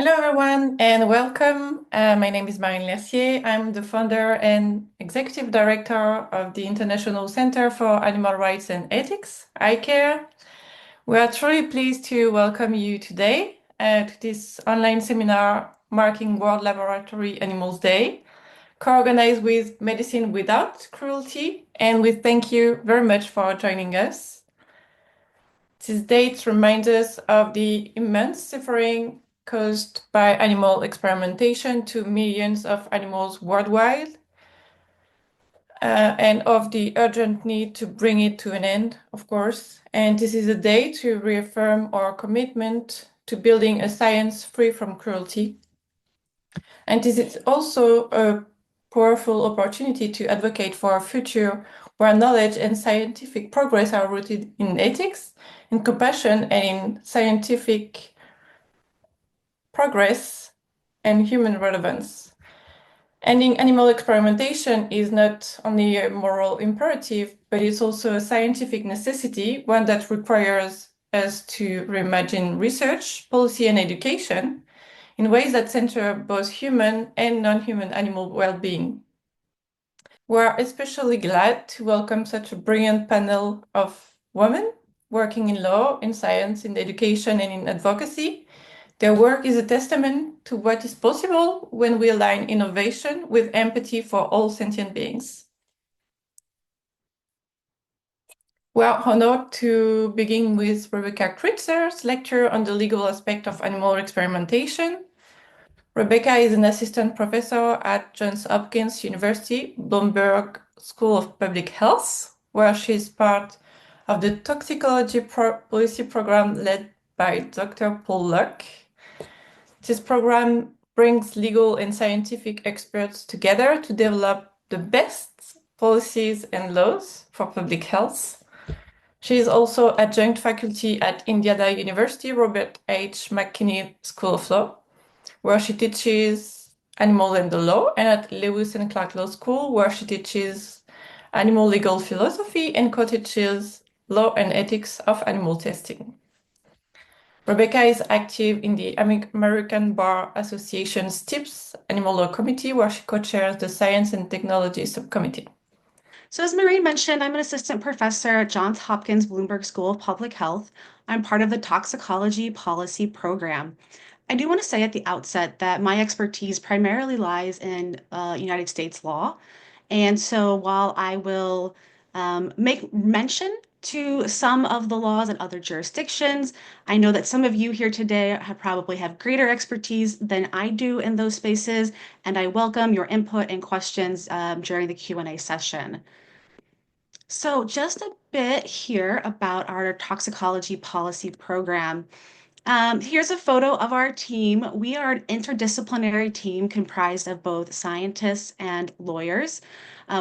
Hello, everyone, and welcome. My name is Marine Mercier. I'm the founder and executive director of the International Center for Animal Rights and Ethics, ICARE. We are truly pleased to welcome you today to this online seminar marking World Laboratory Animals Day, co-organized with Medicine Without Cruelty, and we thank you very much for joining us. This date reminds us of the immense suffering caused by animal experimentation to millions of animals worldwide, and of the urgent need to bring it to an end, of course. And this is a day to reaffirm our commitment to building a science free from cruelty. And this is also a powerful opportunity to advocate for a future where knowledge and scientific progress are rooted in ethics, in compassion, and in scientific progress and human relevance. Ending animal experimentation is not only a moral imperative, but it's also a scientific necessity, one that requires us to reimagine research, policy, and education in ways that center both human and non-human animal well-being. We're especially glad to welcome such a brilliant panel of women working in law, in science, in education, and in advocacy. Their work is a testament to what is possible when we align innovation with empathy for all sentient beings. We are honored to begin with Rebecca Critzer's lecture on the legal aspect of animal experimentation. Rebecca is an assistant professor at Johns Hopkins University, Bloomberg School of Public Health, where she is part of the toxicology policy program led by Dr. Paul Luck. This program brings legal and scientific experts together to develop the best policies and laws for public health. She is also adjunct faculty at Indiana University Robert H. McKinney School of Law, where she teaches animal and the law, and at Lewis and Clark Law School, where she teaches animal legal philosophy and co-teaches law and ethics of animal testing. Rebecca is active in the American Bar Association's TIPS Animal Law Committee, where she co-chairs the Science and Technology Subcommittee. So as Marie mentioned, I'm an assistant professor at Johns Hopkins Bloomberg School of Public Health. I'm part of the toxicology policy program. I do want to say at the outset that my expertise primarily lies in United States law. And so while I will make mention to some of the laws in other jurisdictions, I know that some of you here today probably have greater expertise than I do in those spaces, and I welcome your input and questions during the Q&A session. So just a bit here about our toxicology policy program. Here's a photo of our team. We are an interdisciplinary team comprised of both scientists and lawyers.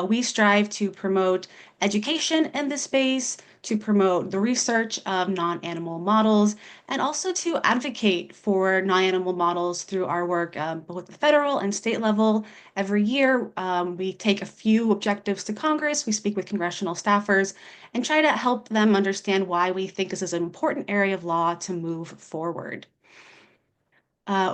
We strive to promote education in this space, to promote the research of non-animal models, and also to advocate for non-animal models through our work both at the federal and state level. Every year, we take a few objectives to Congress, we speak with congressional staffers, and try to help them understand why we think this is an important area of law to move forward.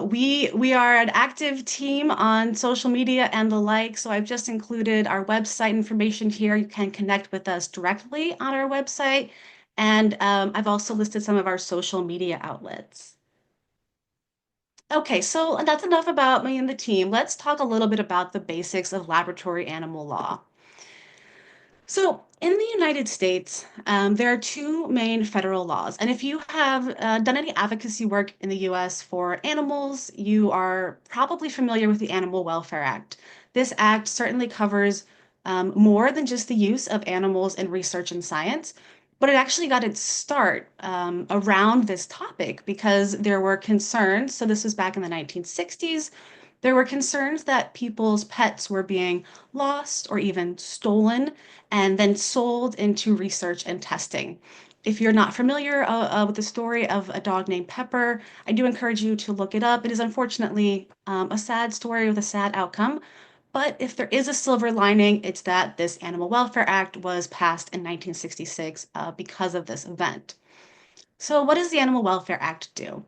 We are an active team on social media and the like, so I've just included our website information here. You can connect with us directly on our website, and I've also listed some of our social media outlets. Okay, so that's enough about me and the team. Let's talk a little bit about the basics of laboratory animal law. So, in the United States, there are two main federal laws. And if you have done any advocacy work in the US for animals, you are probably familiar with the Animal Welfare Act. This act certainly covers more than just the use of animals in research and science, but it actually got its start around this topic because there were concerns. So, this was back in the 1960s. There were concerns that people's pets were being lost or even stolen and then sold into research and testing. If you're not familiar with the story of a dog named Pepper, I do encourage you to look it up. It is unfortunately a sad story with a sad outcome. But if there is a silver lining, it's that this Animal Welfare Act was passed in 1966 because of this event. So, what does the Animal Welfare Act do?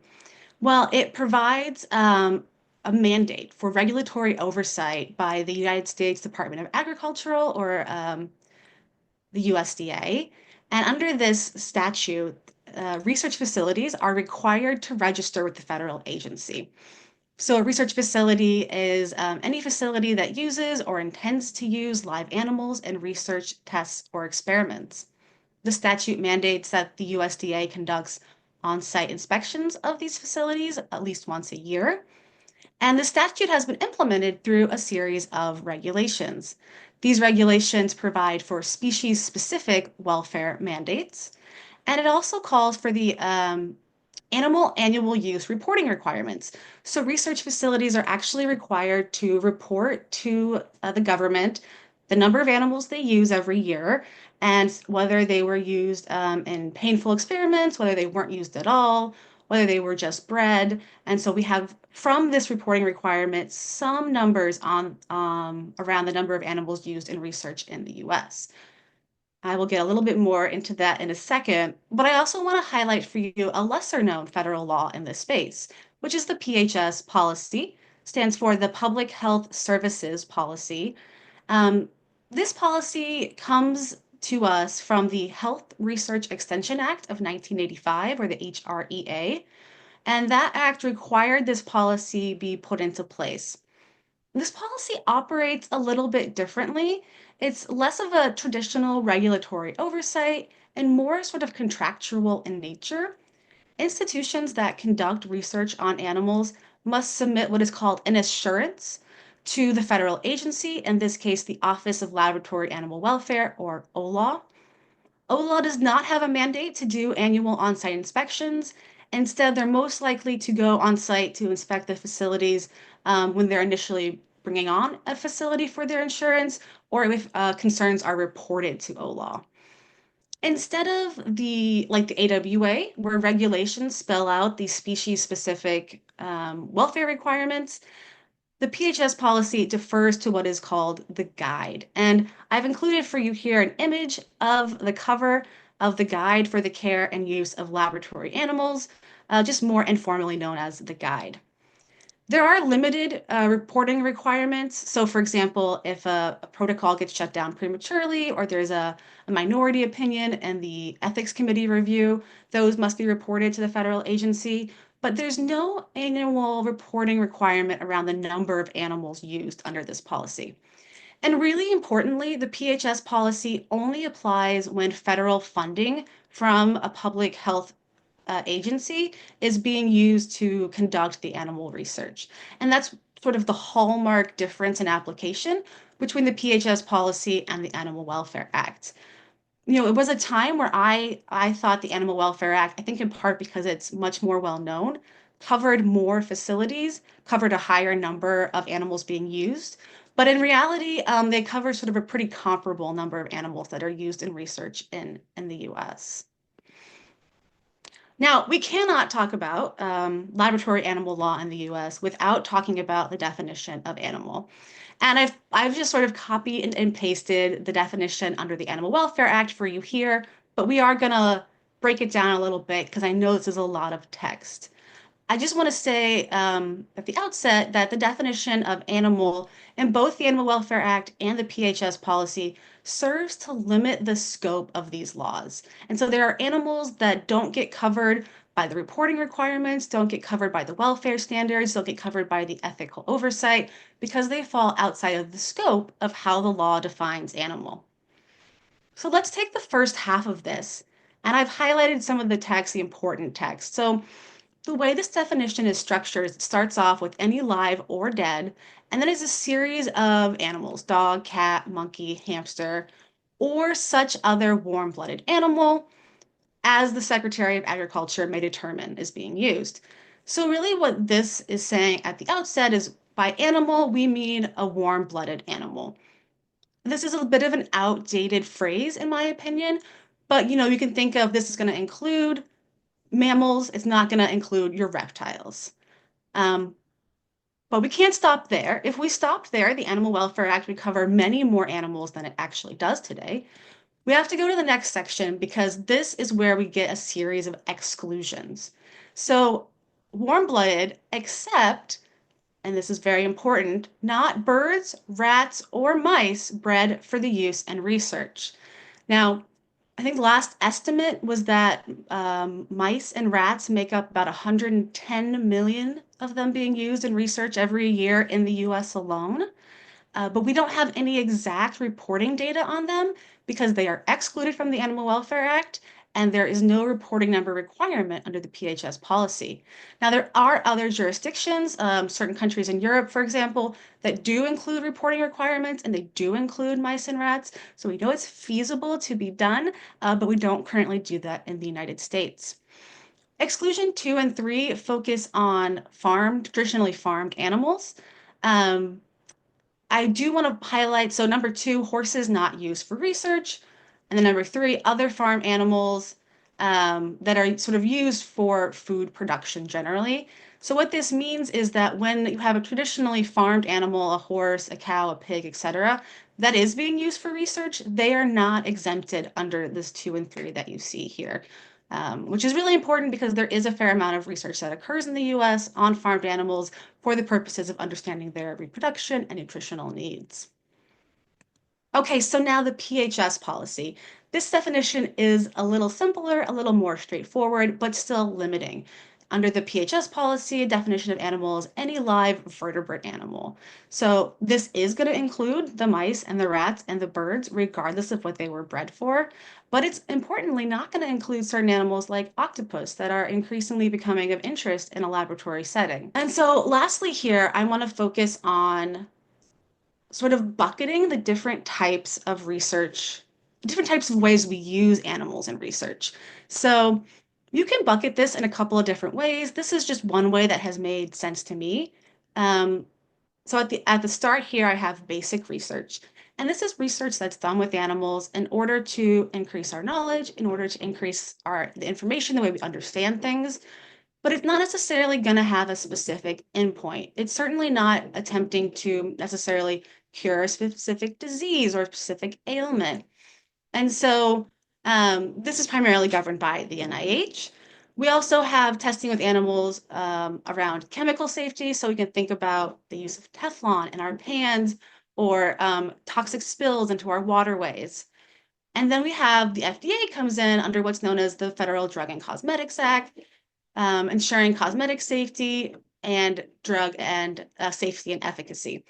Well, it provides a mandate for regulatory oversight by the United States Department of Agricultural or the USDA. And under this statute, research facilities are required to register with the federal agency. So, a research facility is any facility that uses or intends to use live animals in research tests or experiments. The statute mandates that the USDA conducts on-site inspections of these facilities at least once a year. And the statute has been implemented through a series of regulations. These regulations provide for species-specific welfare mandates, and it also calls for the animal annual use reporting requirements. So research facilities are actually required to report to the government the number of animals they use every year and whether they were used in painful experiments, whether they weren't used at all, whether they were just bred. And so we have from this reporting requirement some numbers on around the number of animals used in research in the US. I will get a little bit more into that in a second, but I also want to highlight for you a lesser known federal law in this space, which is the PHS policy, stands for the Public Health Services Policy. Um, this policy comes to us from the Health Research Extension Act of 1985, or the HREA, and that act required this policy be put into place. This policy operates a little bit differently. It's less of a traditional regulatory oversight and more sort of contractual in nature. Institutions that conduct research on animals must submit what is called an assurance to the federal agency, in this case, the Office of Laboratory Animal Welfare, or OLAW. OLAW does not have a mandate to do annual on-site inspections. Instead, they're most likely to go on-site to inspect the facilities when they're initially bringing on a facility for their insurance or if concerns are reported to OLAW. Instead of the AWA, where regulations spell out the species-specific welfare requirements, the PHS policy defers to what is called the guide. And I've included for you here an image of the cover of the guide for the care and use of laboratory animals, just more informally known as the guide. There are limited reporting requirements. So, for example, if a protocol gets shut down prematurely or there's a minority opinion and the ethics committee review, those must be reported to the federal agency. But there's no annual reporting requirement around the number of animals used under this policy. And really importantly, the PHS policy only applies when federal funding from a public health agency is being used to conduct the animal research. And that's sort of the hallmark difference in application between the PHS policy and the Animal Welfare Act. It was a time where I thought the Animal Welfare Act, I think in part because it's much more well known, covered more facilities, covered a higher number of animals being used. But in reality, they cover sort of a pretty comparable number of animals that are used in research in the US. Now, we cannot talk about laboratory animal law in the US without talking about the definition of animal. And I've just sort of copied and pasted the definition under the Animal Welfare Act for you here, but we are going to break it down a little bit because I know this is a lot of text. I just want to say at the outset that the definition of animal in both the Animal Welfare Act and the PHS policy serves to limit the scope of these laws. And so there are animals that don't get covered by the reporting requirements, don't get covered by the welfare standards, don't get covered by the ethical oversight because they fall outside of the scope of how the law defines animal. So let's take the first half of this, and I've highlighted some of the text, the important text. So the way this definition is structured is it starts off with any live or dead, and then is a series of animals, dog, cat, monkey, hamster, or such other warm-blooded animal as the Secretary of Agriculture may determine is being used. So really what this is saying at the outset is by animal, we mean a warm-blooded animal. This is a bit of an outdated phrase in my opinion, but you can think of this is going to include mammals, it's not going to include your reptiles. Um, but we can't stop there. If we stopped there, the Animal Welfare Act would cover many more animals than it actually does today. We have to go to the next section because this is where we get a series of exclusions. So warm-blooded, except, and this is very important, not birds, rats, or mice bred for the use and research. Now, I think the last estimate was that mice and rats make up about 110 million of them being used in research every year in the US alone. But we don't have any exact reporting data on them because they are excluded from the Animal Welfare Act, and there is no reporting number requirement under the PHS policy. Now, there are other jurisdictions, certain countries in Europe, for example, that do include reporting requirements, and they do include mice and rats. So we know it's feasible to be done, but we don't currently do that in the United States. Exclusion 2 and 3 focus on traditionally farmed animals. Um, I do want to highlight, so number 2, horses not used for research. And then number 3, other farm animals that are sort of used for food production generally. So what this means is that when you have a traditionally farmed animal, a horse, a cow, a pig, etc., that is being used for research, they are not exempted under this 2 and 3 that you see here. Which is really important because there is a fair amount of research that occurs in the US on farmed animals for the purposes of understanding their reproduction and nutritional needs. Okay, so now the PHS policy. This definition is a little simpler, a little more straightforward, but still limiting. Under the PHS policy, a definition of animal is any live vertebrate animal. So this is going to include the mice and the rats and the birds, regardless of what they were bred for. But it's importantly not going to include certain animals like octopus that are increasingly becoming of interest in a laboratory setting. And so lastly here, I want to focus on sort of bucketing the different types of research, different types of ways we use animals in research. So you can bucket this in a couple of different ways. This is just one way that has made sense to me. So at the start here, I have basic research. And this is research that's done with animals in order to increase our knowledge, in order to increase the information, the way we understand things. But it's not necessarily going to have a specific endpoint. It's certainly not attempting to necessarily cure a specific disease or a specific ailment. And so this is primarily governed by the NIH. We also have testing with animals around chemical safety. So we can think about the use of Teflon in our pans or toxic spills into our waterways. And then we have the FDA comes in under what's known as the Federal Drug and Cosmetics Act, ensuring cosmetic safety and drug and safety and efficacy.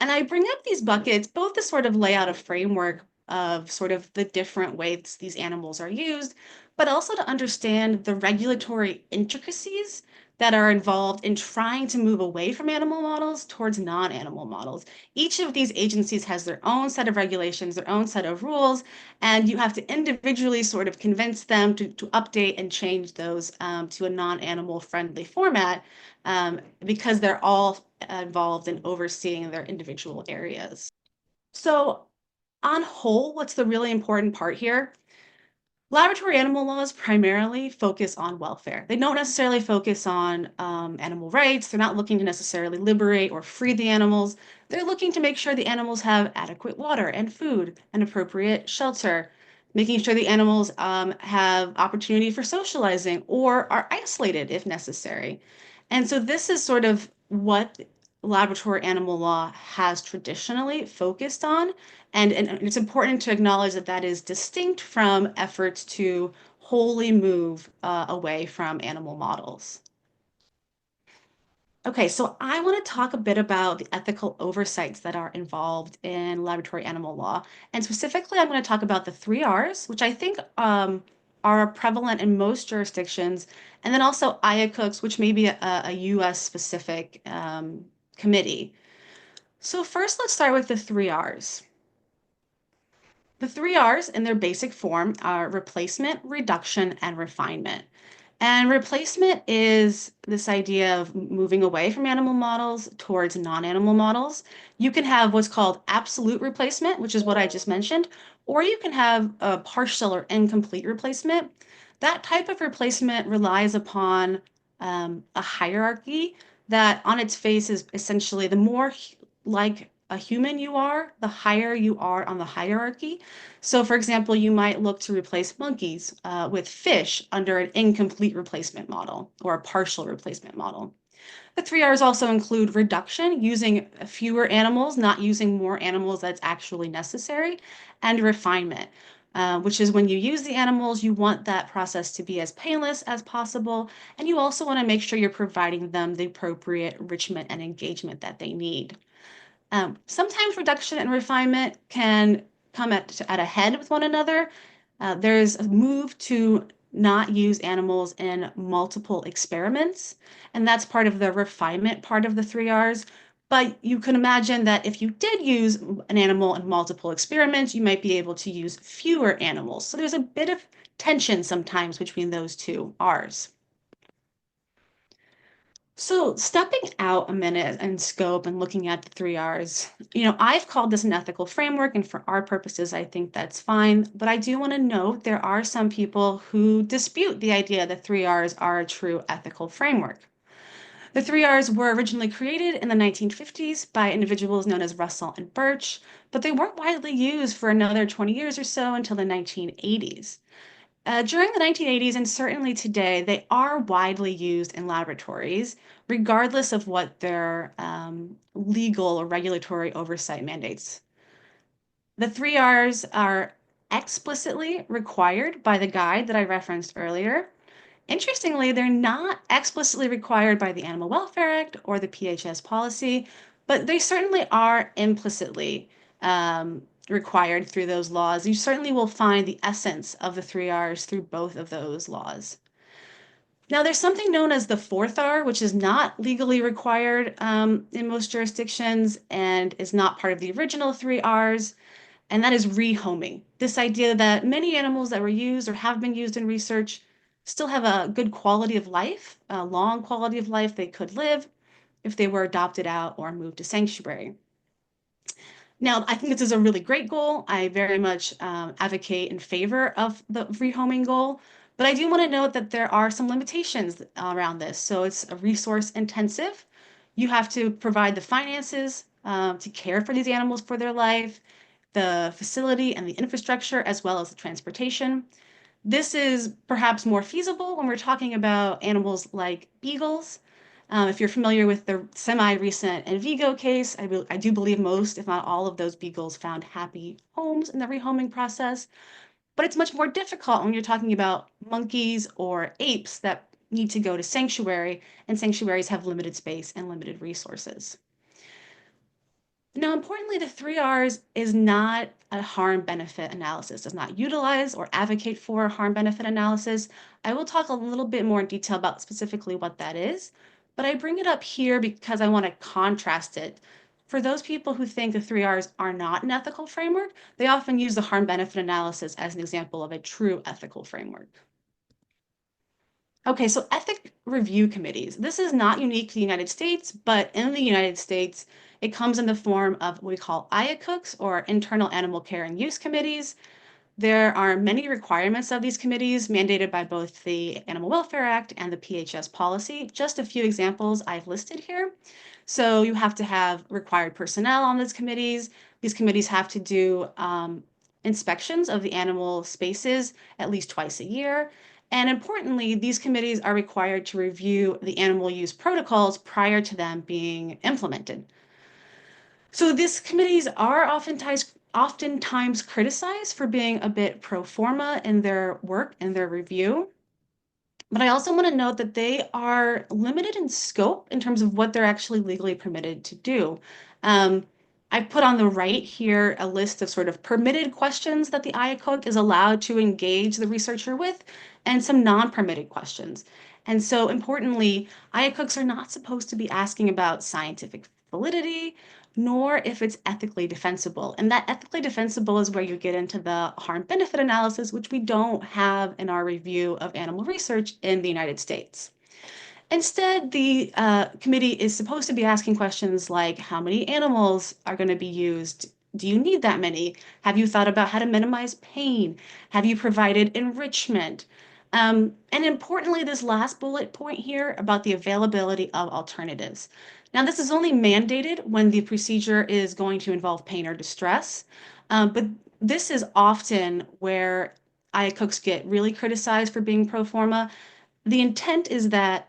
And I bring up these buckets both to sort of lay out a framework of sort of the different ways these animals are used, but also to understand the regulatory intricacies that are involved in trying to move away from animal models towards non-animal models. Each of these agencies has their own set of regulations, their own set of rules, and you have to individually sort of convince them to update and change those to a non-animal friendly format because they're all involved in overseeing their individual areas. So on whole, what's the really important part here? Laboratory animal laws primarily focus on welfare. They don't necessarily focus on animal rights. They're not looking to necessarily liberate or free the animals. They're looking to make sure the animals have adequate water and food and appropriate shelter, making sure the animals have opportunity for socializing or are isolated if necessary. And so this is sort of what laboratory animal law has traditionally focused on. And it's important to acknowledge that that is distinct from efforts to wholly move away from animal models. Okay, so I want to talk a bit about the ethical oversights that are involved in laboratory animal law. And specifically, I'm going to talk about the 3 Rs, which I think are prevalent in most jurisdictions, and then also IACUCs, which may be a US specific committee. So first, let's start with the 3 Rs. The 3 Rs in their basic form are replacement, reduction, and refinement. And replacement is this idea of moving away from animal models towards non-animal models. You can have what's called absolute replacement, which is what I just mentioned, or you can have a partial or incomplete replacement. That type of replacement relies upon a hierarchy that on its face is essentially the more like a human you are, the higher you are on the hierarchy. So, for example, you might look to replace monkeys with fish under an incomplete replacement model or a partial replacement model. The three R's also include reduction, using fewer animals, not using more animals that's actually necessary, and refinement, which is when you use the animals, you want that process to be as painless as possible, and you also want to make sure you're providing them the appropriate enrichment and engagement that they need. Sometimes reduction and refinement can come at a head with one another. There's a move to not use animals in multiple experiments, and that's part of the refinement part of the three R's. But you can imagine that if you did use an animal in multiple experiments, you might be able to use fewer animals. So there's a bit of tension sometimes between those two R's. So stepping out a minute and scope and looking at the three R's, I've called this an ethical framework, and for our purposes, I think that's fine. But I do want to note there are some people who dispute the idea that three R's are a true ethical framework. The three R's were originally created in the 1950s by individuals known as Russell and Birch, but they weren't widely used for another 20 years or so until the 1980s. During the 1980s and certainly today, they are widely used in laboratories, regardless of what their legal or regulatory oversight mandates. The three R's are explicitly required by the guide that I referenced earlier. Interestingly, they're not explicitly required by the Animal Welfare Act or the PHS policy, but they certainly are implicitly required through those laws. You certainly will find the essence of the three R's through both of those laws. Now, there's something known as the fourth R, which is not legally required in most jurisdictions and is not part of the original three R's, and that is rehoming. This idea that many animals that were used or have been used in research still have a good quality of life, a long quality of life they could live if they were adopted out or moved to sanctuary. Now, I think this is a really great goal. I very much advocate in favor of the rehoming goal, but I do want to note that there are some limitations around this. So it's a resource intensive. You have to provide the finances to care for these animals for their life, the facility and the infrastructure, as well as the transportation. This is perhaps more feasible when we're talking about animals like beagles. If you're familiar with the semi-recent Envigo case, I do believe most, if not all, of those beagles found happy homes in the rehoming process. But it's much more difficult when you're talking about monkeys or apes that need to go to sanctuary, and sanctuaries have limited space and limited resources. Now, importantly, the three R's is not a harm-benefit analysis, does not utilize or advocate for harm-benefit analysis. I will talk a little bit more in detail about specifically what that is, but I bring it up here because I want to contrast it. For those people who think the three R's are not an ethical framework, they often use the harm-benefit analysis as an example of a true ethical framework. Okay, so ethic review committees. This is not unique to the United States, but in the United States, it comes in the form of what we call IACUCs, or Internal Animal Care and Use Committees. There are many requirements of these committees mandated by both the Animal Welfare Act and the PHS policy. Just a few examples I've listed here. So you have to have required personnel on these committees. These committees have to do inspections of the animal spaces at least twice a year. And importantly, these committees are required to review the animal use protocols prior to them being implemented. So these committees are oftentimes criticized for being a bit pro forma in their work and their review. But I also want to note that they are limited in scope in terms of what they're actually legally permitted to do. I put on the right here a list of sort of permitted questions that the IACUC is allowed to engage the researcher with, and some non-permitted questions. And so importantly, IACUCs are not supposed to be asking about scientific validity, nor if it's ethically defensible. And that ethically defensible is where you get into the harm-benefit analysis, which we don't have in our review of animal research in the United States. Instead, the committee is supposed to be asking questions like, how many animals are going to be used? Do you need that many? Have you thought about how to minimize pain? Have you provided enrichment? And importantly, this last bullet point here about the availability of alternatives. Now, this is only mandated when the procedure is going to involve pain or distress, but this is often where IA cooks get really criticized for being pro forma. The intent is that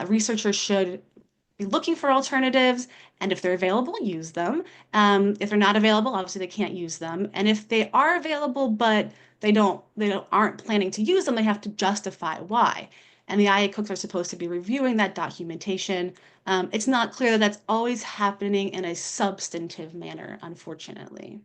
researchers should be looking for alternatives, and if they're available, use them. If they're not available, obviously they can't use them. And if they are available, but they aren't planning to use them, they have to justify why. And the IA cooks are supposed to be reviewing that documentation. It's not clear that that's always happening in a substantive manner, unfortunately.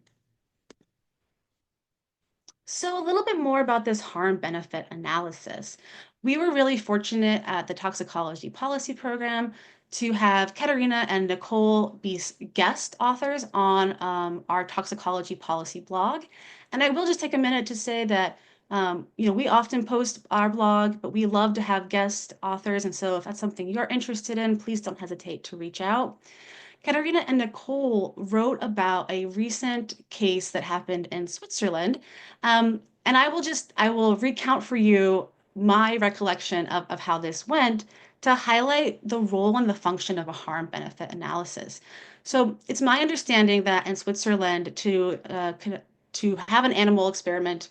So a little bit more about this harm benefit analysis. We were really fortunate at the Toxicology Policy Program to have Katerina and Nicole be guest authors on our toxicology policy blog. And I will just take a minute to say that we often post our blog, but we love to have guest authors. And so if that's something you're interested in, please don't hesitate to reach out. Katerina and Nicole wrote about a recent case that happened in Switzerland. And I will recount for you my recollection of how this went to highlight the role and the function of a harm benefit analysis. So it's my understanding that in Switzerland, to have an animal experiment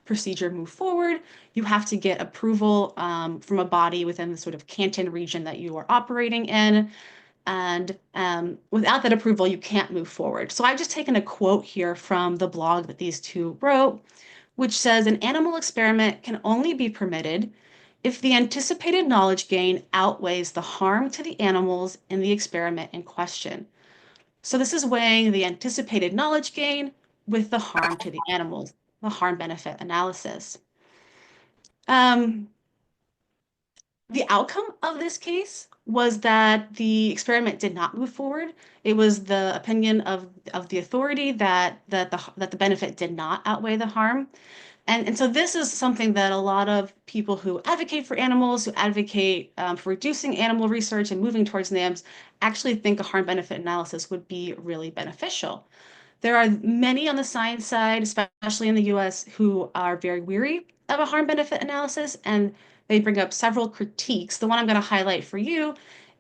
procedure move forward, you have to get approval from a body within the sort of canton region that you are operating in. And without that approval, you can't move forward. So I've just taken a quote here from the blog that these two wrote, which says an animal experiment can only be permitted if the anticipated knowledge gain outweighs the harm to the animals in the experiment in question. So this is weighing the anticipated knowledge gain with the harm to the animals, the harm benefit analysis. Um, The outcome of this case was that the experiment did not move forward. It was the opinion of the authority that the benefit did not outweigh the harm. And so this is something that a lot of people who advocate for animals, who advocate for reducing animal research and moving towards NAMs, actually think a harm benefit analysis would be really beneficial. There are many on the science side, especially in the US, who are very weary of a harm benefit analysis, and they bring up several critiques. The one I'm going to highlight for you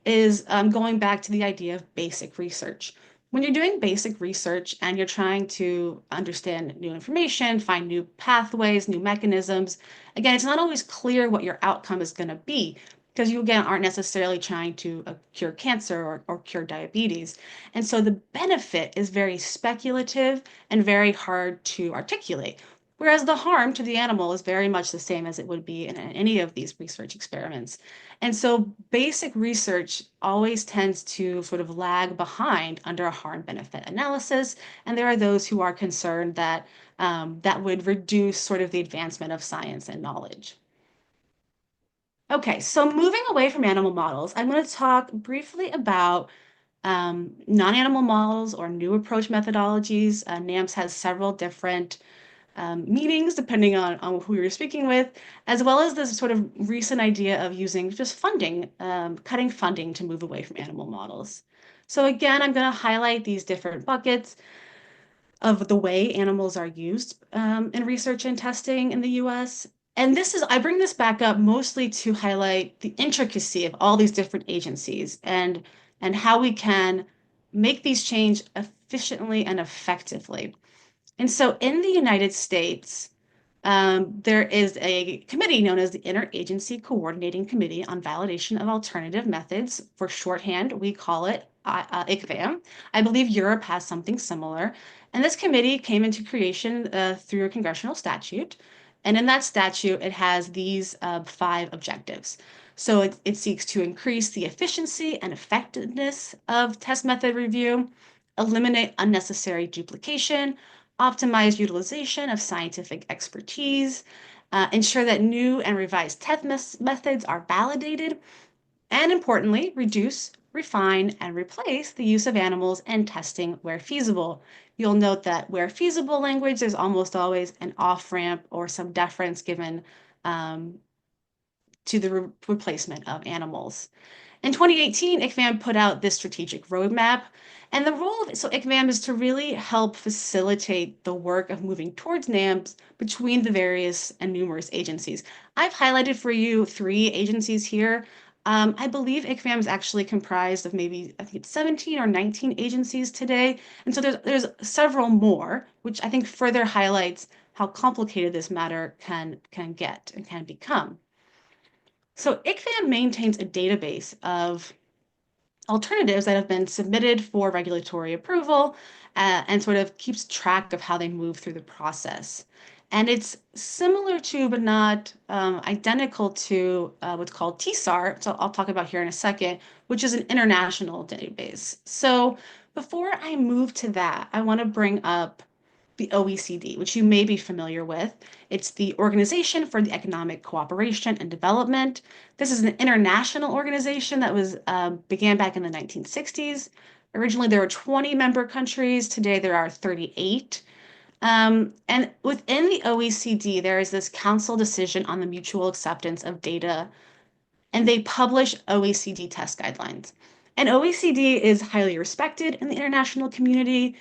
is going back to the idea of basic research. When you're doing basic research and you're trying to understand new information, find new pathways, new mechanisms, again, it's not always clear what your outcome is going to be because you, again, aren't necessarily trying to cure cancer or cure diabetes. And so the benefit is very speculative and very hard to articulate. Whereas the harm to the animal is very much the same as it would be in any of these research experiments. And so basic research always tends to sort of lag behind under a harm benefit analysis. And there are those who are concerned that that would reduce sort of the advancement of science and knowledge. Okay, so moving away from animal models, I'm going to talk briefly about non-animal models or new approach methodologies. NAMS has several different meetings depending on who you're speaking with, as well as this sort of recent idea of using just funding, cutting funding to move away from animal models. So again, I'm going to highlight these different buckets of the way animals are used in research and testing in the US. And I bring this back up mostly to highlight the intricacy of all these different agencies and how we can make these change efficiently and effectively. And so in the United States, there is a committee known as the Interagency Coordinating Committee on Validation of Alternative Methods. For shorthand, we call it ICVAM. I believe Europe has something similar. And this committee came into creation through a congressional statute. And in that statute, it has these 5 objectives. So it seeks to increase the efficiency and effectiveness of test method review, eliminate unnecessary duplication, optimize utilization of scientific expertise, ensure that new and revised test methods are validated, and importantly, reduce, refine, and replace the use of animals in testing where feasible. You'll note that where feasible language, there's almost always an off-ramp or some deference given to the replacement of animals. In 2018, ICVAM put out this strategic roadmap, and the role of ICVAM is to really help facilitate the work of moving towards NAMs between the various and numerous agencies. I've highlighted for you 3 agencies here. I believe ICVAM is actually comprised of maybe, I think it's 17 or 19 agencies today, and so there's several more, which I think further highlights how complicated this matter can get and can become. So ICVAM maintains a database of alternatives that have been submitted for regulatory approval and sort of keeps track of how they move through the process. And it's similar to, but not identical to what's called TSAR, so I'll talk about here in a second, which is an international database. So before I move to that, I want to bring up the OECD, which you may be familiar with. It's the Organization for the Economic Cooperation and Development. This is an international organization that was began back in the 1960s. Originally, there were 20 member countries. Today, there are 38. And within the OECD, there is this council decision on the mutual acceptance of data, and they publish OECD test guidelines. And OECD is highly respected in the international community.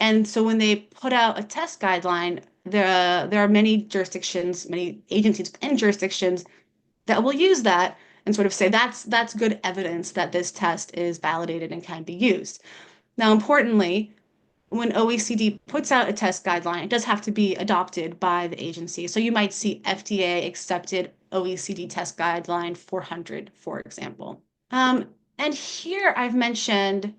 And so when they put out a test guideline, there are many jurisdictions, many agencies within jurisdictions that will use that and sort of say that's good evidence that this test is validated and can be used. Now, importantly, when OECD puts out a test guideline, it does have to be adopted by the agency. So you might see FDA accepted OECD test guideline 400, for example. And here I've mentioned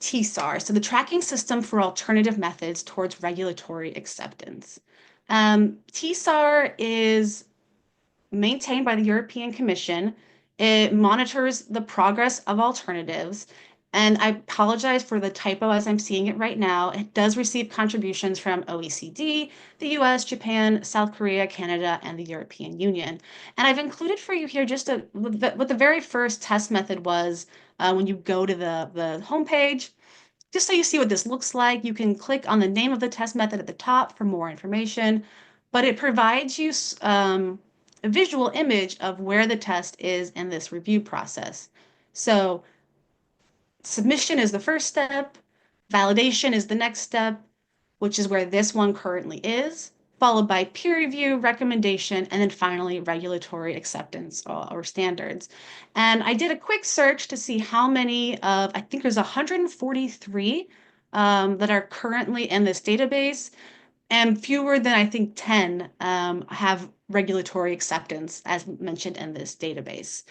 TSAR, so the Tracking System for Alternative Methods Towards Regulatory Acceptance. TSAR is maintained by the European Commission. It monitors the progress of alternatives. And I apologize for the typo as I'm seeing it right now. It does receive contributions from OECD, the US, Japan, South Korea, Canada, and the European Union. And I've included for you here just what the very first test method was when you go to the homepage. Just so you see what this looks like, you can click on the name of the test method at the top for more information, but it provides you a visual image of where the test is in this review process. So submission is the first step, validation is the next step, which is where this one currently is, followed by peer review, recommendation, and then finally regulatory acceptance or standards. And I did a quick search to see how many of, I think there's 143 that are currently in this database, and fewer than I think 10 have regulatory acceptance as mentioned in this database.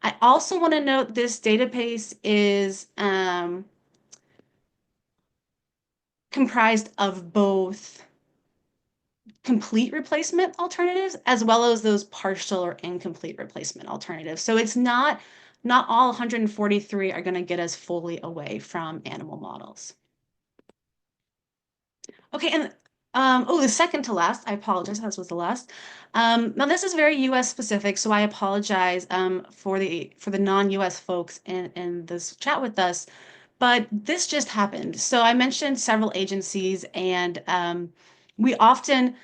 I also want to note this database is comprised of both complete replacement alternatives as well as those partial or incomplete replacement alternatives. So it's not all 143 are going to get us fully away from animal models. Okay, and the second to last, I apologize, this was the last. Now this is very US specific, so I apologize for the non-US folks in this chat with us, but this just happened. So I mentioned several agencies, and we often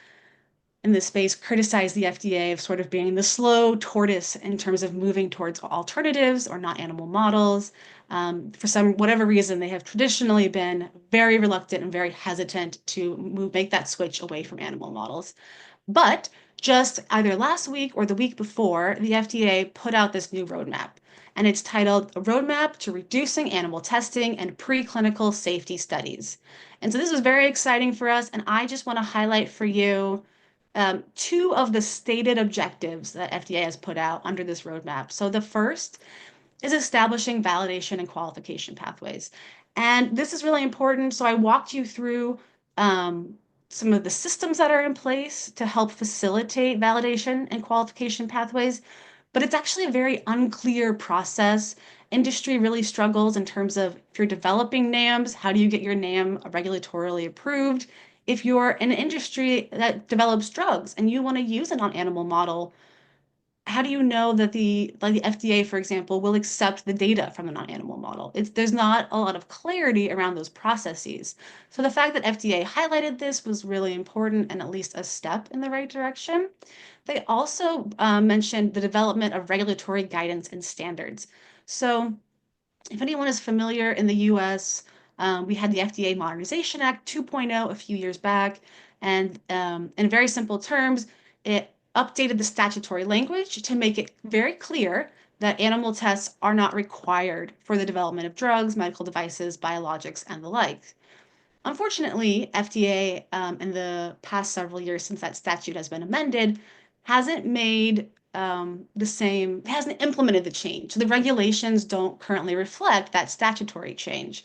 in this space criticize the FDA of sort of being the slow tortoise in terms of moving towards alternatives or not animal models. For whatever reason, they have traditionally been very reluctant and very hesitant to make that switch away from animal models. But just either last week or the week before, the FDA put out this new roadmap, and it's titled A Roadmap to Reducing Animal Testing and Preclinical Safety Studies. And so this was very exciting for us, and I just want to highlight for you 2 of the stated objectives that FDA has put out under this roadmap. So the first is establishing validation and qualification pathways. And this is really important. So I walked you through some of the systems that are in place to help facilitate validation and qualification pathways, but it's actually a very unclear process. Industry really struggles in terms of if you're developing NAMs, how do you get your NAM regulatorily approved? If you're an industry that develops drugs and you want to use it on animal model, how do you know that the FDA, for example, will accept the data from a non-animal model? There's not a lot of clarity around those processes. So the fact that FDA highlighted this was really important and at least a step in the right direction. They also mentioned the development of regulatory guidance and standards. So if anyone is familiar in the US, we had the FDA Modernization Act 2.0 a few years back. And in very simple terms, it updated the statutory language to make it very clear that animal tests are not required for the development of drugs, medical devices, biologics, and the like. Unfortunately, FDA in the past several years since that statute has been amended hasn't made hasn't implemented the change. So the regulations don't currently reflect that statutory change.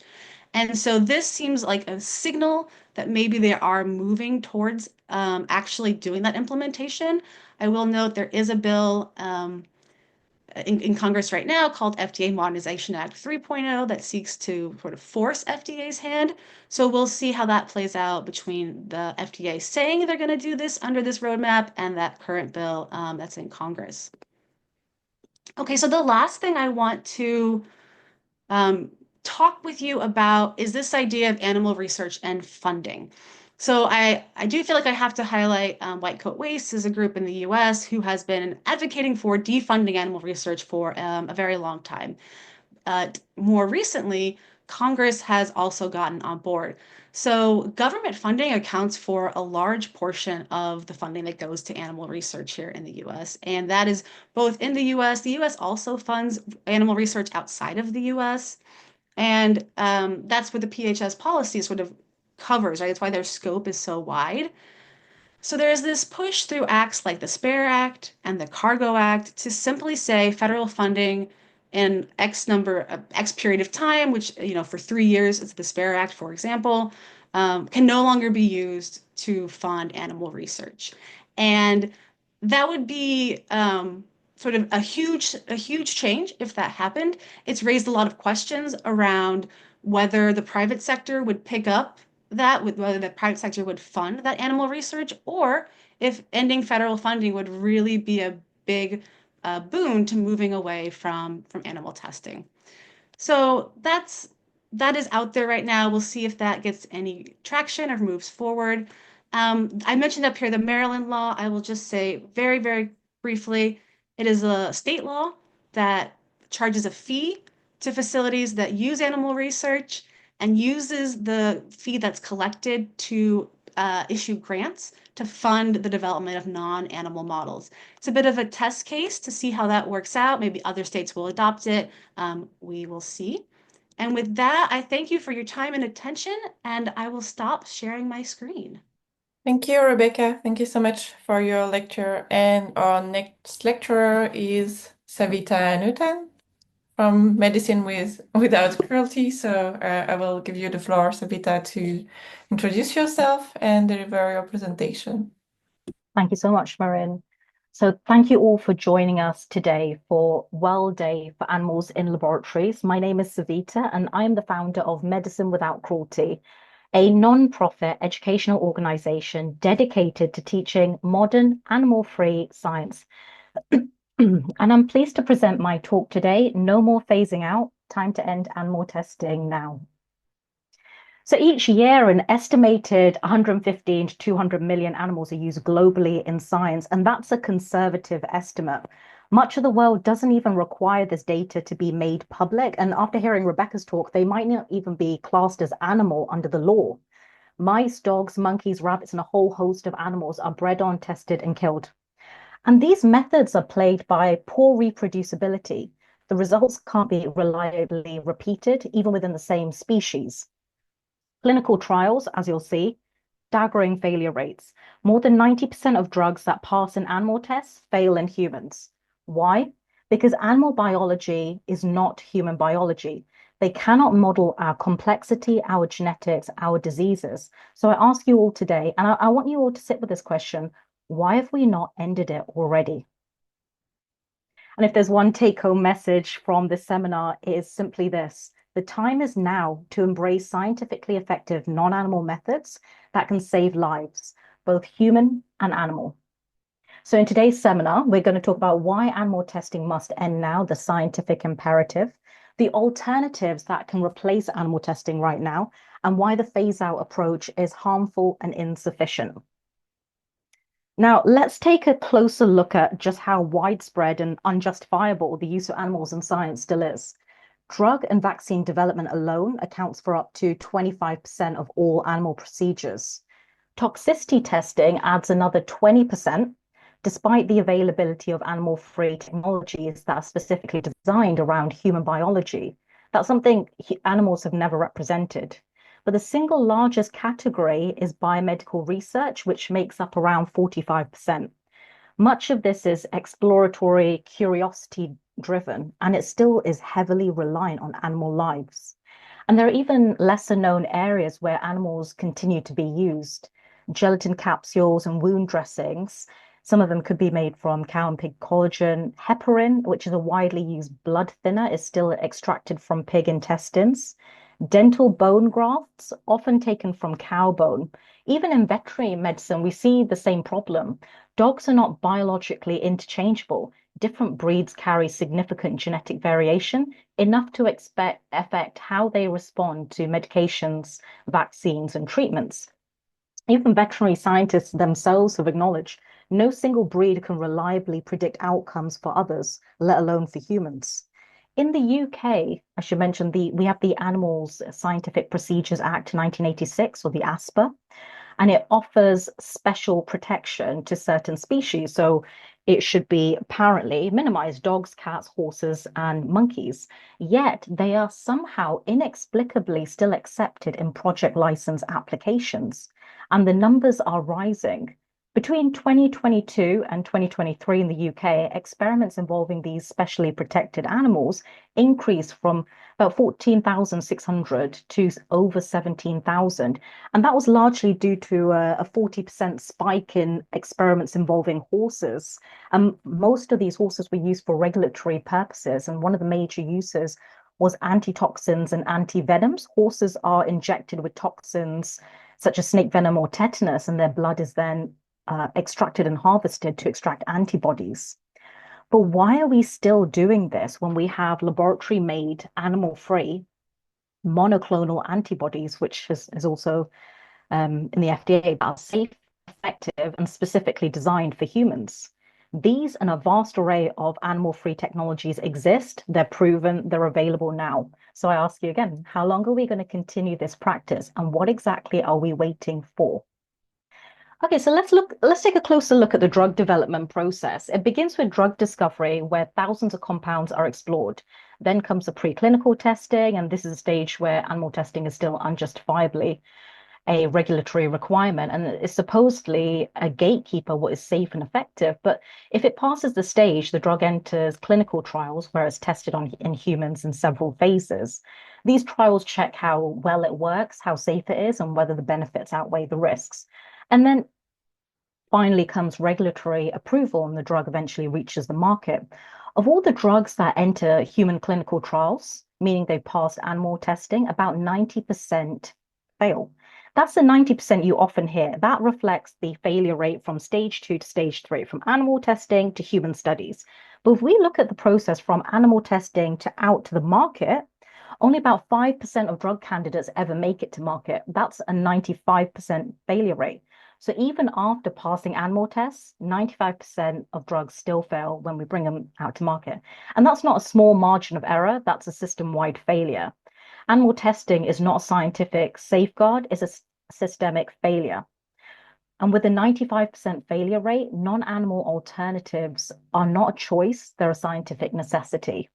And so this seems like a signal that maybe they are moving towards actually doing that implementation. I will note there is a bill in Congress right now called FDA Modernization Act 3.0 that seeks to sort of force FDA's hand. So we'll see how that plays out between the FDA saying they're going to do this under this roadmap and that current bill that's in Congress. Okay, so the last thing I want to um, talk with you about is this idea of animal research and funding. So I do feel like I have to highlight White Coat Waste as a group in the US who has been advocating for defunding animal research for a very long time. More recently, Congress has also gotten on board. So government funding accounts for a large portion of the funding that goes to animal research here in the US. And that is both in the US. The US also funds animal research outside of the US. And that's what the PHS policy sort of covers, right? That's why their scope is so wide. So there's this push through acts like the SPARE Act and the Cargo Act to simply say federal funding in X period of time, which, for 3 years, it's the SPARE Act, for example, can no longer be used to fund animal research. And that would be sort of a huge change if that happened. It's raised a lot of questions around whether the private sector would pick up that, with whether the private sector would fund that animal research, or if ending federal funding would really be a big boon to moving away from animal testing. So that is out there right now. We'll see if that gets any traction or moves forward. I mentioned up here the Maryland law. I will just say very, very briefly, it is a state law that charges a fee to facilities that use animal research and uses the fee that's collected to issue grants to fund the development of non-animal models. It's a bit of a test case to see how that works out. Maybe other states will adopt it. We will see. And with that, I thank you for your time and attention, and I will stop sharing my screen. Thank you, Rebecca. Thank you so much for your lecture. And our next lecturer is Savita Nutan from Medicine Without Cruelty. So I will give you the floor, Savita, to introduce yourself and deliver your presentation. Thank you so much, Marin. So thank you all for joining us today for World Day for Animals in Laboratories. My name is Savita, and I am the founder of Medicine Without Cruelty, a non-profit educational organization dedicated to teaching modern animal-free science. And I'm pleased to present my talk today, No More Phasing Out, Time to End Animal Testing Now. So each year, an estimated 115 to 200 million animals are used globally in science, and that's a conservative estimate. Much of the world doesn't even require this data to be made public, and after hearing Rebecca's talk, they might not even be classed as animal under the law. Mice, dogs, monkeys, rabbits, and a whole host of animals are bred on, tested, and killed. And these methods are plagued by poor reproducibility. The results can't be reliably repeated, even within the same species. Clinical trials, as you'll see, staggering failure rates. More than 90% of drugs that pass in animal tests fail in humans. Why? Because animal biology is not human biology. They cannot model our complexity, our genetics, our diseases. So I ask you all today, and I want you all to sit with this question, why have we not ended it already? And if there's one take-home message from this seminar, it is simply this. The time is now to embrace scientifically effective non-animal methods that can save lives, both human and animal. So in today's seminar, we're going to talk about why animal testing must end now, the scientific imperative, the alternatives that can replace animal testing right now, and why the phase-out approach is harmful and insufficient. Now, let's take a closer look at just how widespread and unjustifiable the use of animals in science still is. Drug and vaccine development alone accounts for up to 25% of all animal procedures. Toxicity testing adds another 20%, despite the availability of animal-free technologies that are specifically designed around human biology. That's something animals have never represented. But the single largest category is biomedical research, which makes up around 45%. Much of this is exploratory, curiosity-driven, and it still is heavily reliant on animal lives. And there are even lesser known areas where animals continue to be used. Gelatin capsules and wound dressings. Some of them could be made from cow and pig collagen. Heparin, which is a widely used blood thinner, is still extracted from pig intestines. Dental bone grafts, often taken from cow bone. Even in veterinary medicine, we see the same problem. Dogs are not biologically interchangeable. Different breeds carry significant genetic variation, enough to affect how they respond to medications, vaccines, and treatments. Even veterinary scientists themselves have acknowledged no single breed can reliably predict outcomes for others, let alone for humans. In the UK, I should mention we have the Animals Scientific Procedures Act 1986, or the ASPA, and it offers special protection to certain species. So it should be apparently minimize dogs, cats, horses, and monkeys. Yet they are somehow inexplicably still accepted in project license applications, and the numbers are rising. Between 2022 and 2023 in the UK, experiments involving these specially protected animals increased from about 14,600 to over 17,000. And that was largely due to a 40% spike in experiments involving horses. Most of these horses were used for regulatory purposes. And one of the major uses was antitoxins and antivenoms. Horses are injected with toxins such as snake venom or tetanus, and their blood is then extracted and harvested to extract antibodies. But why are we still doing this when we have laboratory-made, animal-free monoclonal antibodies, which is also in the FDA, are safe, effective, and specifically designed for humans? These and a vast array of animal-free technologies exist. They're proven, they're available now. So I ask you again, how long are we going to continue this practice, and what exactly are we waiting for? Okay, so let's take a closer look at the drug development process. It begins with drug discovery, where thousands of compounds are explored. Then comes the preclinical testing, and this is a stage where animal testing is still unjustifiably a regulatory requirement, and it's supposedly a gatekeeper what is safe and effective. But if it passes the stage, the drug enters clinical trials, where it's tested in humans in several phases. These trials check how well it works, how safe it is, and whether the benefits outweigh the risks. And then finally comes regulatory approval, and the drug eventually reaches the market. Of all the drugs that enter human clinical trials, meaning they passed animal testing, about 90% fail. That's the 90% you often hear. That reflects the failure rate from stage 2 to stage 3, from animal testing to human studies. But if we look at the process from animal testing to out to the market, only about 5% of drug candidates ever make it to market. That's a 95% failure rate. So even after passing animal tests, 95% of drugs still fail when we bring them out to market. And that's not a small margin of error, that's a system-wide failure. Animal testing is not a scientific safeguard, it's a systemic failure. And with a 95% failure rate, non-animal alternatives are not a choice, they're a scientific necessity.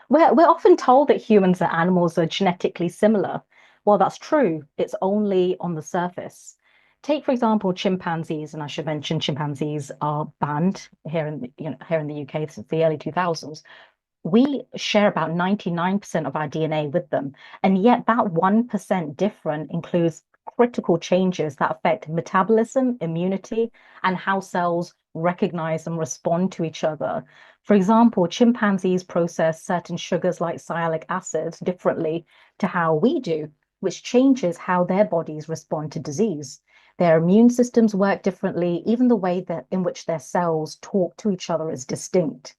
We're often told that humans and animals are genetically similar. Well, that's true, it's only on the surface. Take, for example, chimpanzees, and I should mention chimpanzees are banned here in the UK since the early 2000s. We share about 99% of our DNA with them, and yet that 1% different includes critical changes that affect metabolism, immunity, and how cells recognize and respond to each other. For example, chimpanzees process certain sugars like sialic acid differently to how we do, which changes how their bodies respond to disease. Their immune systems work differently. Even the way that in which their cells talk to each other is distinct.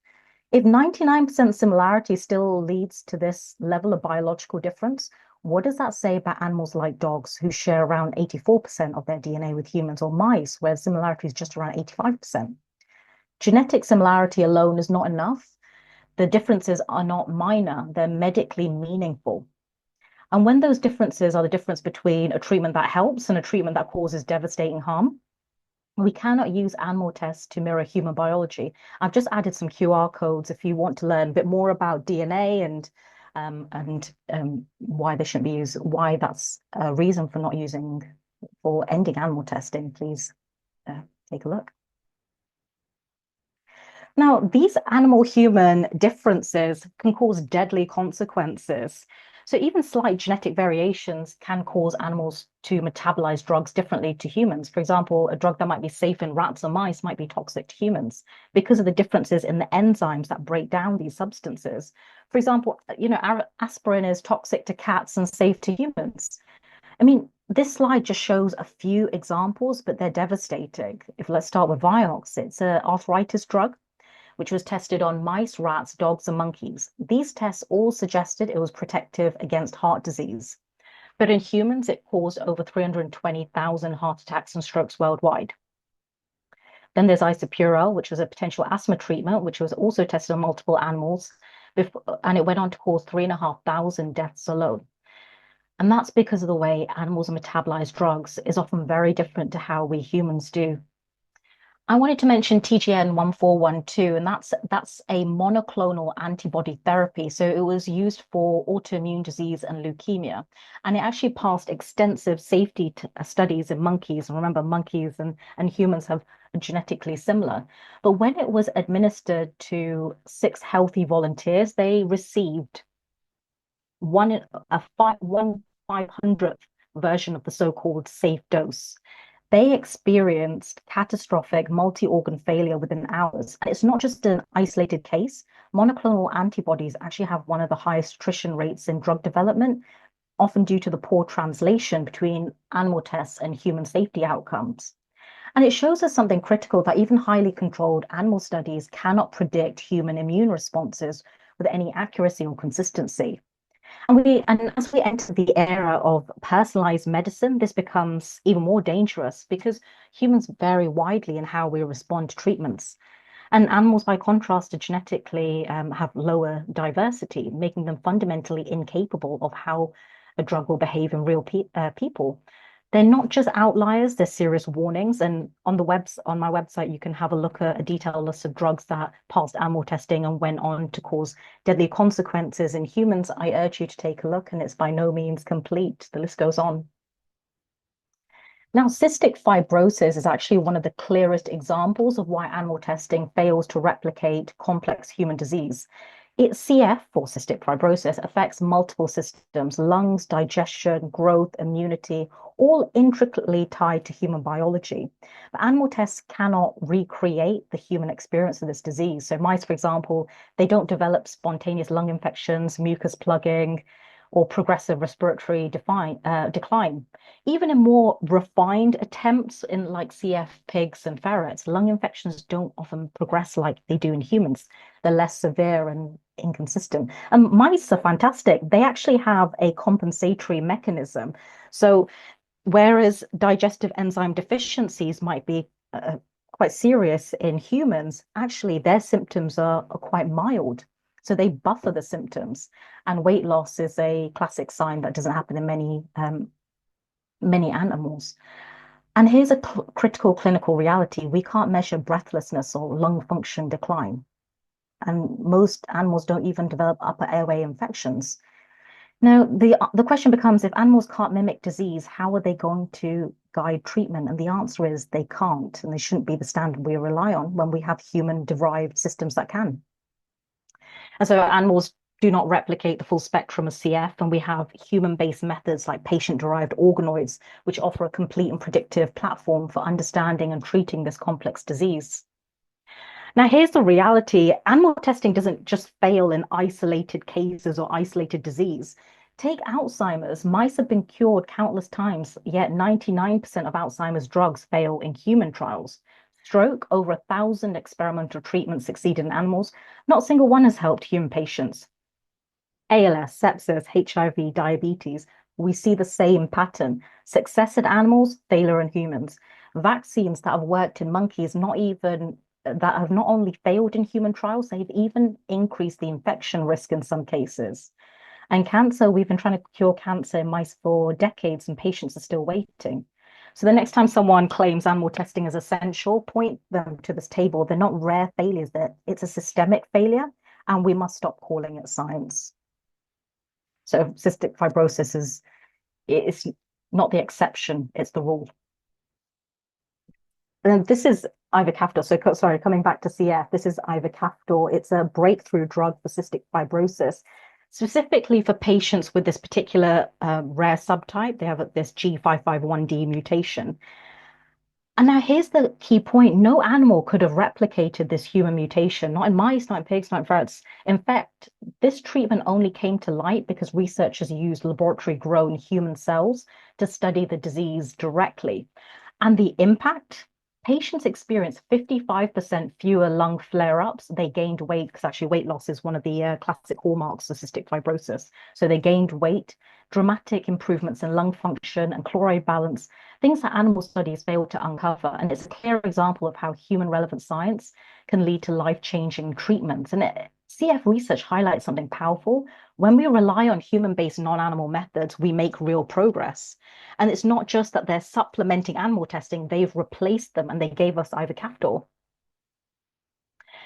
If 99% similarity still leads to this level of biological difference, what does that say about animals like dogs, who share around 84% of their DNA with humans, or mice, where similarity is just around 85%? Genetic similarity alone is not enough. The differences are not minor, they're medically meaningful. And when those differences are the difference between a treatment that helps and a treatment that causes devastating harm, we cannot use animal tests to mirror human biology. I've just added some QR codes if you want to learn a bit more about DNA and why they shouldn't be used, why that's a reason for not using, for ending animal testing. Please take a look. Now, these animal-human differences can cause deadly consequences. So even slight genetic variations can cause animals to metabolize drugs differently to humans. For example, a drug that might be safe in rats or mice might be toxic to humans because of the differences in the enzymes that break down these substances. For example, aspirin is toxic to cats and safe to humans. I mean, this slide just shows a few examples, but they're devastating. Let's start with Vioxx. It's an arthritis drug which was tested on mice, rats, dogs, and monkeys. These tests all suggested it was protective against heart disease. But in humans, it caused over 320,000 heart attacks and strokes worldwide. Then there's Isobel, which was a potential asthma treatment, which was also tested on multiple animals, and it went on to cause 3,500 deaths alone. And that's because of the way animals metabolize drugs is often very different to how we humans do. I wanted to mention TGN-1412, and that's a monoclonal antibody therapy. So it was used for autoimmune disease and leukemia, and it actually passed extensive safety studies in monkeys. And remember, monkeys and humans have genetically similar. But when it was administered to 6 healthy volunteers, they received one 500th version of the so-called safe dose. They experienced catastrophic multi-organ failure within hours. And it's not just an isolated case. Monoclonal antibodies actually have one of the highest attrition rates in drug development, often due to the poor translation between animal tests and human safety outcomes. And it shows us something critical, that even highly controlled animal studies cannot predict human immune responses with any accuracy or consistency. And as we enter the era of personalized medicine, this becomes even more dangerous because humans vary widely in how we respond to treatments. And animals, by contrast, are genetically have lower diversity, making them fundamentally incapable of how a drug will behave in real people. They're not just outliers, they're serious warnings. And on my website, you can have a look at a detailed list of drugs that passed animal testing and went on to cause deadly consequences in humans. I urge you to take a look, and it's by no means complete. The list goes on. Now, cystic fibrosis is actually one of the clearest examples of why animal testing fails to replicate complex human disease. CF, or cystic fibrosis, affects multiple systems: lungs, digestion, growth, immunity, all intricately tied to human biology. But animal tests cannot recreate the human experience of this disease. So mice, for example, they don't develop spontaneous lung infections, mucus plugging, or progressive respiratory decline. Even in more refined attempts in like CF pigs and ferrets, lung infections don't often progress like they do in humans. They're less severe and inconsistent. And mice are fantastic. They actually have a compensatory mechanism. So whereas digestive enzyme deficiencies might be quite serious in humans, actually their symptoms are quite mild. So they buffer the symptoms, and weight loss is a classic sign that doesn't happen in many animals. And here's a critical clinical reality: we can't measure breathlessness or lung function decline, and most animals don't even develop upper airway infections. Now, the question becomes, if animals can't mimic disease, how are they going to guide treatment? And the answer is they can't, and they shouldn't be the standard we rely on when we have human-derived systems that can. And so animals do not replicate the full spectrum of CF, and we have human-based methods like patient-derived organoids, which offer a complete and predictive platform for understanding and treating this complex disease. Now, here's the reality: animal testing doesn't just fail in isolated cases or isolated disease. Take Alzheimer's. Mice have been cured countless times, yet 99% of Alzheimer's drugs fail in human trials. Stroke, over 1,000 experimental treatments succeeded in animals. Not a single one has helped human patients. ALS, sepsis, HIV, diabetes, we see the same pattern. Success in animals, failure in humans. Vaccines that have worked in monkeys, that have not only failed in human trials, they've even increased the infection risk in some cases. And cancer, we've been trying to cure cancer in mice for decades, and patients are still waiting. So the next time someone claims animal testing is essential, point them to this table. They're not rare failures, it's a systemic failure, and we must stop calling it science. So cystic fibrosis is not the exception, it's the rule. And this is ivacaftor. So sorry, coming back to CF, this is ivacaftor. It's a breakthrough drug for cystic fibrosis, specifically for patients with this particular rare subtype. They have this G551D mutation. And now here's the key point. No animal could have replicated this human mutation, not in mice, not in pigs, not in ferrets. In fact, this treatment only came to light because researchers used laboratory-grown human cells to study the disease directly. And the impact, patients experienced 55% fewer lung flare-ups. They gained weight, because actually weight loss is one of the classic hallmarks of cystic fibrosis. So they gained weight, dramatic improvements in lung function and chloride balance, things that animal studies failed to uncover. And it's a clear example of how human relevant science can lead to life-changing treatments. And CF research highlights something powerful. When we rely on human-based non-animal methods, we make real progress. And it's not just that they're supplementing animal testing, they've replaced them, and they gave us ivacaftor.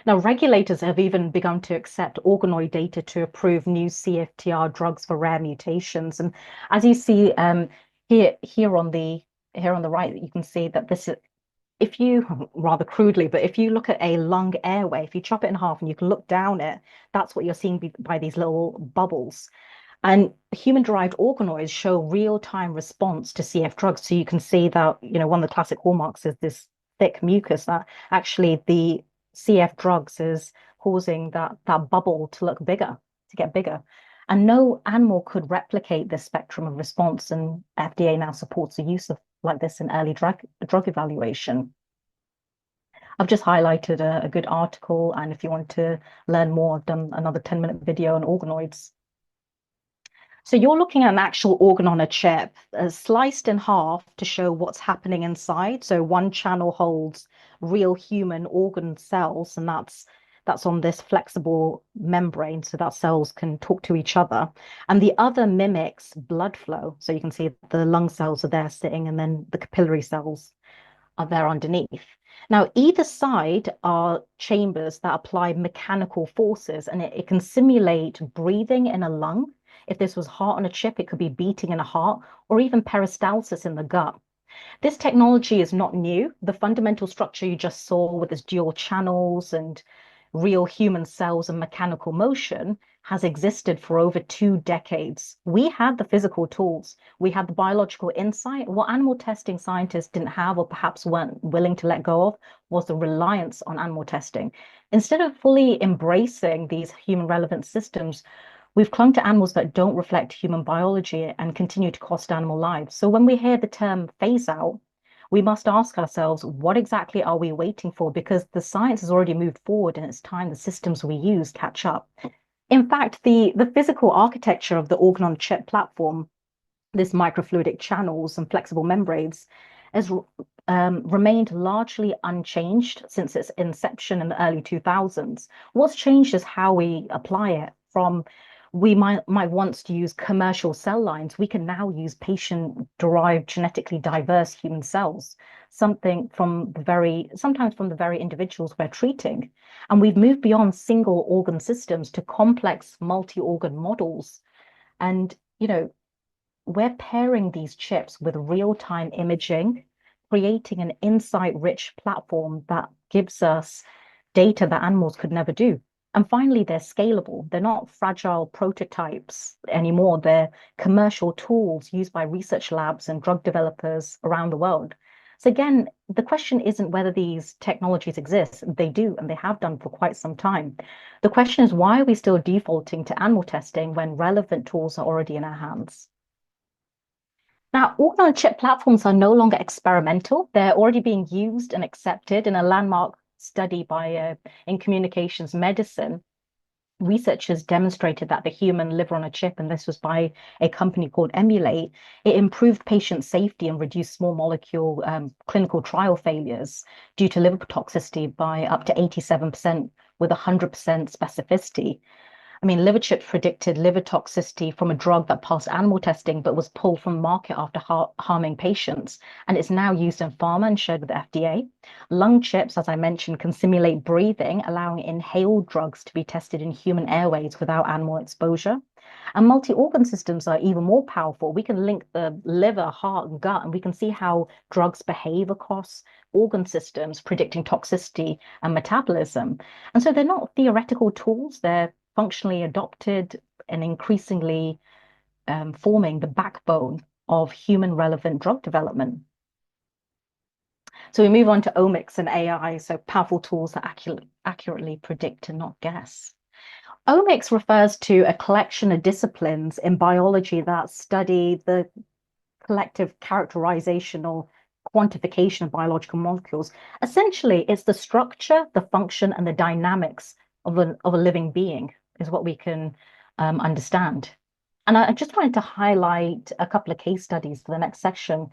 Now, regulators have even begun to accept organoid data to approve new CFTR drugs for rare mutations. And as you see here on the right, you can see that this is, if you, rather crudely, but if you look at a lung airway, if you chop it in half and you can look down it, that's what you're seeing by these little bubbles. And human-derived organoids show real-time response to CF drugs. So you can see that, one of the classic hallmarks is this thick mucus that actually the CF drugs is causing that bubble to look bigger, to get bigger. And no animal could replicate this spectrum of response. And FDA now supports the use of like this in early drug evaluation. I've just highlighted a good article, and if you want to learn more, I've done another 10-minute video on organoids. So you're looking at an actual organ on a chip, sliced in half to show what's happening inside. So one channel holds real human organ cells, and that's on this flexible membrane, so that cells can talk to each other. And the other mimics blood flow. So you can see the lung cells are there sitting, and then the capillary cells are there underneath. Now, either side are chambers that apply mechanical forces, and it can simulate breathing in a lung. If this was heart on a chip, it could be beating in a heart, or even peristalsis in the gut. This technology is not new. The fundamental structure you just saw with its dual channels and real human cells and mechanical motion has existed for over 2 decades. We had the physical tools, we had the biological insight. What animal testing scientists didn't have, or perhaps weren't willing to let go of, was the reliance on animal testing. Instead of fully embracing these human relevant systems, we've clung to animals that don't reflect human biology and continue to cost animal lives. So when we hear the term phase out, we must ask ourselves, what exactly are we waiting for? Because the science has already moved forward, and it's time the systems we use catch up. In fact, the physical architecture of the organ-on-chip platform, this microfluidic channels and flexible membranes, has remained largely unchanged since its inception in the early 2000s. What's changed is how we apply it. From we might once use commercial cell lines, we can now use patient-derived, genetically diverse human cells, sometimes from the very individuals we're treating. And we've moved beyond single organ systems to complex multi-organ models. And, we're pairing these chips with real-time imaging, creating an insight-rich platform that gives us data that animals could never do. And finally, they're scalable. They're not fragile prototypes anymore. They're commercial tools used by research labs and drug developers around the world. So again, the question isn't whether these technologies exist. They do, and they have done for quite some time. The question is, why are we still defaulting to animal testing when relevant tools are already in our hands? Now, organ-on-a-chip platforms are no longer experimental. They're already being used and accepted in a landmark study in communications medicine. Researchers demonstrated that the human liver on a chip, and this was by a company called Emulate, it improved patient safety and reduced small molecule clinical trial failures due to liver toxicity by up to 87% with 100% specificity. I mean, liver chips predicted liver toxicity from a drug that passed animal testing but was pulled from market after harming patients, and it's now used in pharma and shared with the FDA. Lung chips, as I mentioned, can simulate breathing, allowing inhaled drugs to be tested in human airways without animal exposure. And multi-organ systems are even more powerful. We can link the liver, heart, and gut, and we can see how drugs behave across organ systems, predicting toxicity and metabolism. And so they're not theoretical tools, they're functionally adopted and increasingly forming the backbone of human relevant drug development. So we move on to omics and AI, so powerful tools that accurately predict and not guess. Omics refers to a collection of disciplines in biology that study the collective characterization or quantification of biological molecules. Essentially, it's the structure, the function, and the dynamics of a living being is what we can understand. And I just wanted to highlight a couple of case studies for the next section.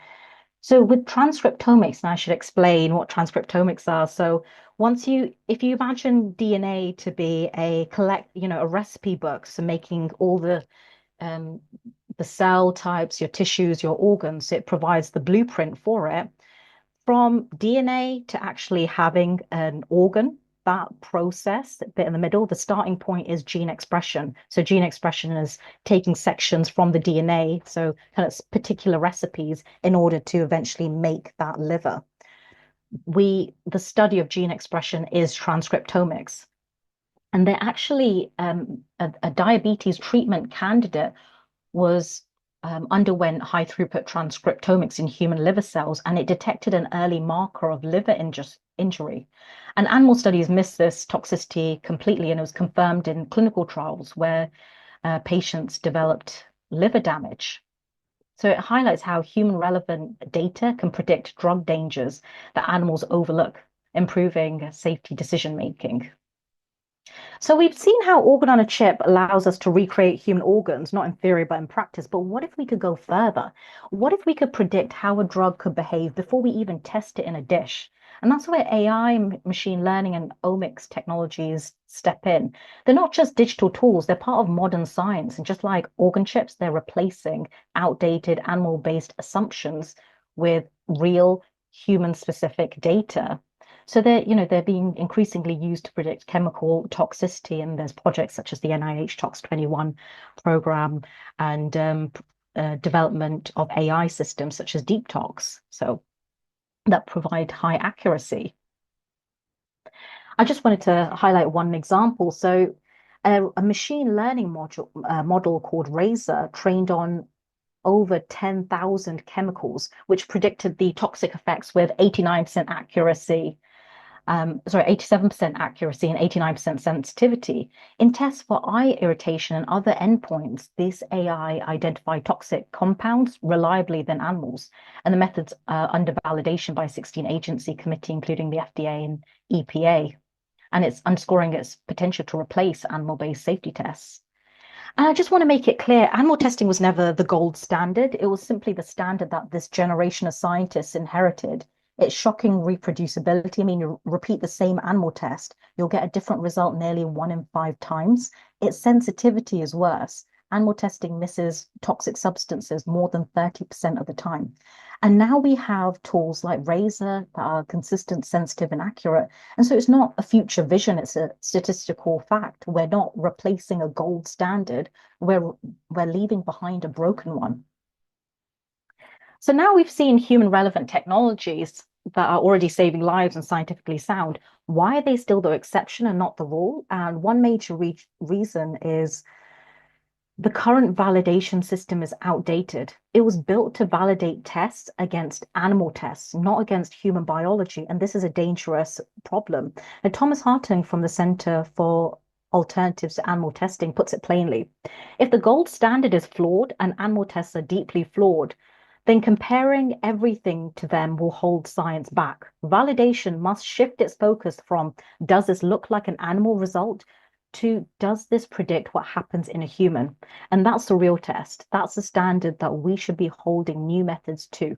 So with transcriptomics, and I should explain what transcriptomics are. So if you imagine DNA to be a recipe book, so making all the cell types, your tissues, your organs, it provides the blueprint for it. From DNA to actually having an organ, that process, a bit in the middle, the starting point is gene expression. So gene expression is taking sections from the DNA, so kind of particular recipes in order to eventually make that liver. The study of gene expression is transcriptomics. And they're actually a diabetes treatment candidate underwent high throughput transcriptomics in human liver cells, and it detected an early marker of liver injury. And animal studies missed this toxicity completely, and it was confirmed in clinical trials where patients developed liver damage. So it highlights how human relevant data can predict drug dangers that animals overlook, improving safety decision making. So we've seen how organ on a chip allows us to recreate human organs, not in theory, but in practice. But what if we could go further? What if we could predict how a drug could behave before we even test it in a dish? And that's where AI, machine learning, and omics technologies step in. They're not just digital tools, they're part of modern science. And just like organ chips, they're replacing outdated animal-based assumptions with real human-specific data. So they're being increasingly used to predict chemical toxicity, and there's projects such as the NIH Tox 21 program and development of AI systems such as Deep Tox, so that provide high accuracy. I just wanted to highlight one example. So a machine learning model called Razor trained on over 10,000 chemicals, which predicted the toxic effects with 89% accuracy. 87% accuracy and 89% sensitivity. In tests for eye irritation and other endpoints, this AI identified toxic compounds reliably than animals, and the methods are under validation by 16 agency committee, including the FDA and EPA, and it's underscoring its potential to replace animal-based safety tests. And I just want to make it clear, animal testing was never the gold standard. It was simply the standard that this generation of scientists inherited. It's shocking reproducibility. I mean, you repeat the same animal test, you'll get a different result nearly 1 in 5 times. Its sensitivity is worse. Animal testing misses toxic substances more than 30% of the time. And now we have tools like Razor that are consistent, sensitive, and accurate. And so it's not a future vision, it's a statistical fact. We're not replacing a gold standard, we're leaving behind a broken one. So now we've seen human relevant technologies that are already saving lives and scientifically sound. Why are they still the exception and not the rule? And one major reason is The current validation system is outdated. It was built to validate tests against animal tests, not against human biology. And this is a dangerous problem. And Thomas Hartung from the Center for Alternatives to Animal Testing puts it plainly. If the gold standard is flawed and animal tests are deeply flawed, then comparing everything to them will hold science back. Validation must shift its focus from does this look like an animal result to does this predict what happens in a human? And that's the real test. That's the standard that we should be holding new methods to.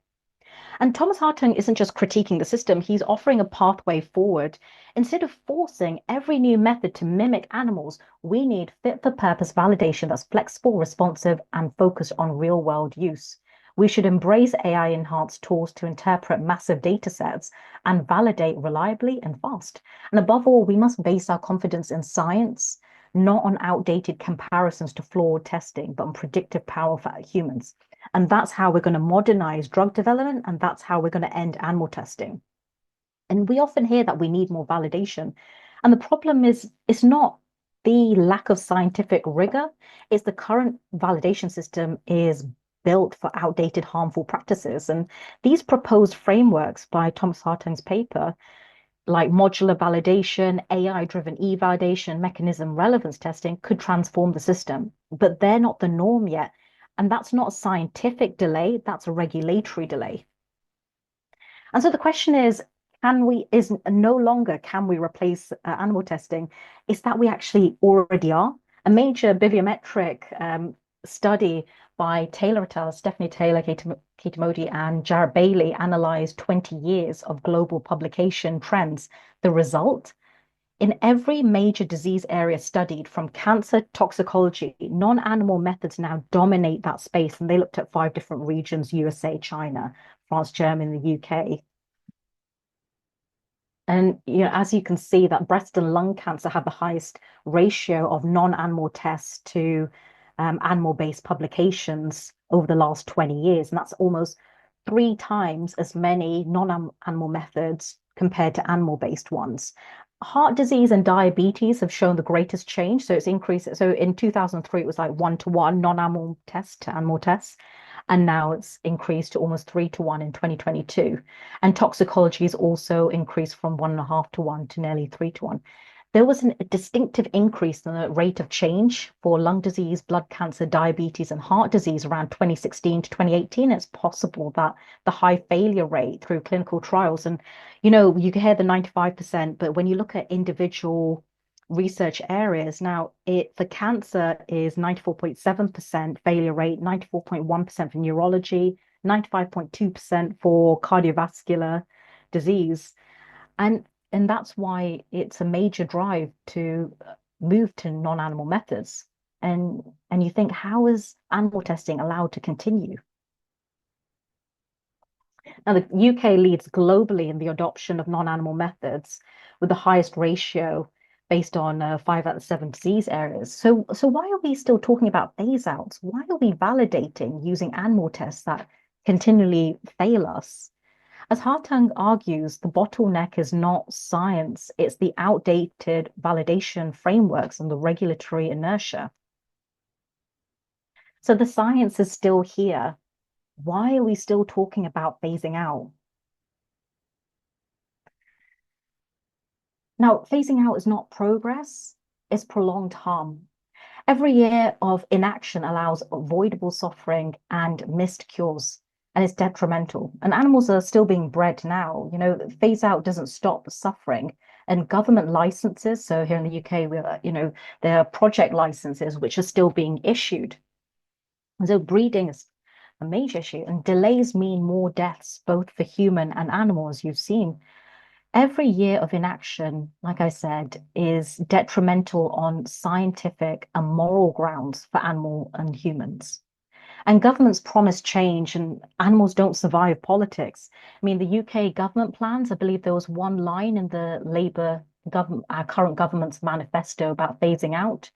And Thomas Hartung isn't just critiquing the system, he's offering a pathway forward. Instead of forcing every new method to mimic animals, we need fit for purpose validation that's flexible, responsive, and focused on real world use. We should embrace AI enhanced tools to interpret massive data sets and validate reliably and fast. And above all, we must base our confidence in science, not on outdated comparisons to flawed testing, but on predictive power for humans. And that's how we're going to modernize drug development, and that's how we're going to end animal testing. And we often hear that we need more validation. And the problem is, it's not the lack of scientific rigor, it's the current validation system is built for outdated, harmful practices. And these proposed frameworks by Thomas Hartung's paper, like modular validation, AI-driven e-validation, mechanism relevance testing, could transform the system, but they're not the norm yet. And that's not a scientific delay, that's a regulatory delay. And so the question is no longer can we replace animal testing? It's that we actually already are. A major bibliometric study by Taylor et al., Stephanie Taylor, Katie Modi, and Jared Bailey analyzed 20 years of global publication trends. The result, in every major disease area studied, from cancer, toxicology, non-animal methods now dominate that space. And they looked at 5 different regions: USA, China, France, Germany, the UK. And as you can see, that breast and lung cancer have the highest ratio of non-animal tests to animal-based publications over the last 20 years. And that's almost 3 times as many non-animal methods compared to animal-based ones. Heart disease and diabetes have shown the greatest change. So it's increased. So in 2003, it was like 1-to-1 non-animal tests to animal tests. And now it's increased to almost 3-to-1 in 2022. And toxicology has also increased from 1.5-to-1 to nearly 3-to-1. There was a distinctive increase in the rate of change for lung disease, blood cancer, diabetes, and heart disease around 2016 to 2018. It's possible that the high failure rate through clinical trials, and you can hear the 95%, but when you look at individual research areas, now for cancer is 94.7% failure rate, 94.1% for neurology, 95.2% for cardiovascular disease. And that's why it's a major drive to move to non-animal methods. And you think, how is animal testing allowed to continue? Now, the UK leads globally in the adoption of non-animal methods with the highest ratio based on 5 out of 7 disease areas. So why are we still talking about phase outs? Why are we validating using animal tests that continually fail us? As Hartung argues, the bottleneck is not science, it's the outdated validation frameworks and the regulatory inertia. So the science is still here. Why are we still talking about phasing out? Now, phasing out is not progress, it's prolonged harm. Every year of inaction allows avoidable suffering and missed cures. And it's detrimental. And animals are still being bred now. Phase out doesn't stop suffering. And government licenses, so here in the UK, there are project licenses which are still being issued. So breeding is a major issue, and delays mean more deaths, both for human and animals, you've seen. Every year of inaction, like I said, is detrimental on scientific and moral grounds for animal and humans. And governments promise change, and animals don't survive politics. I mean, the UK government plans, I believe there was one line in the Labour government, our current government's manifesto about phasing out,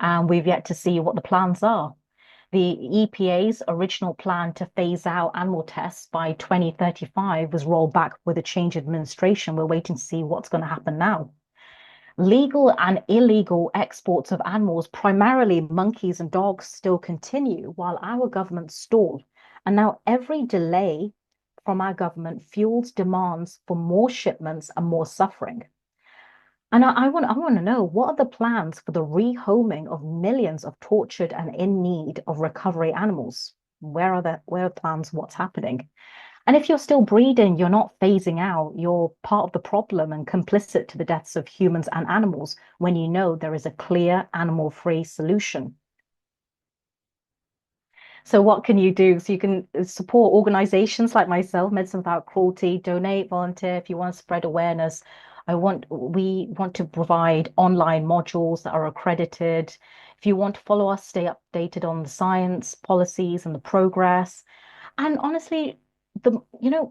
and we've yet to see what the plans are. The EPA's original plan to phase out animal tests by 2035 was rolled back with a change in administration. We're waiting to see what's going to happen now. Legal and illegal exports of animals, primarily monkeys and dogs, still continue while our government stall. And now every delay from our government fuels demands for more shipments and more suffering. And I want to know, what are the plans for the rehoming of millions of tortured and in need of recovery animals? Where are the plans? What's happening? And if you're still breeding, you're not phasing out. You're part of the problem and complicit to the deaths of humans and animals when you know there is a clear animal-free solution. So what can you do? So you can support organizations like myself, Medicine Without Cruelty, donate, volunteer if you want to spread awareness. We want to provide online modules that are accredited. If you want to follow us, stay updated on the science, policies, and the progress. And honestly,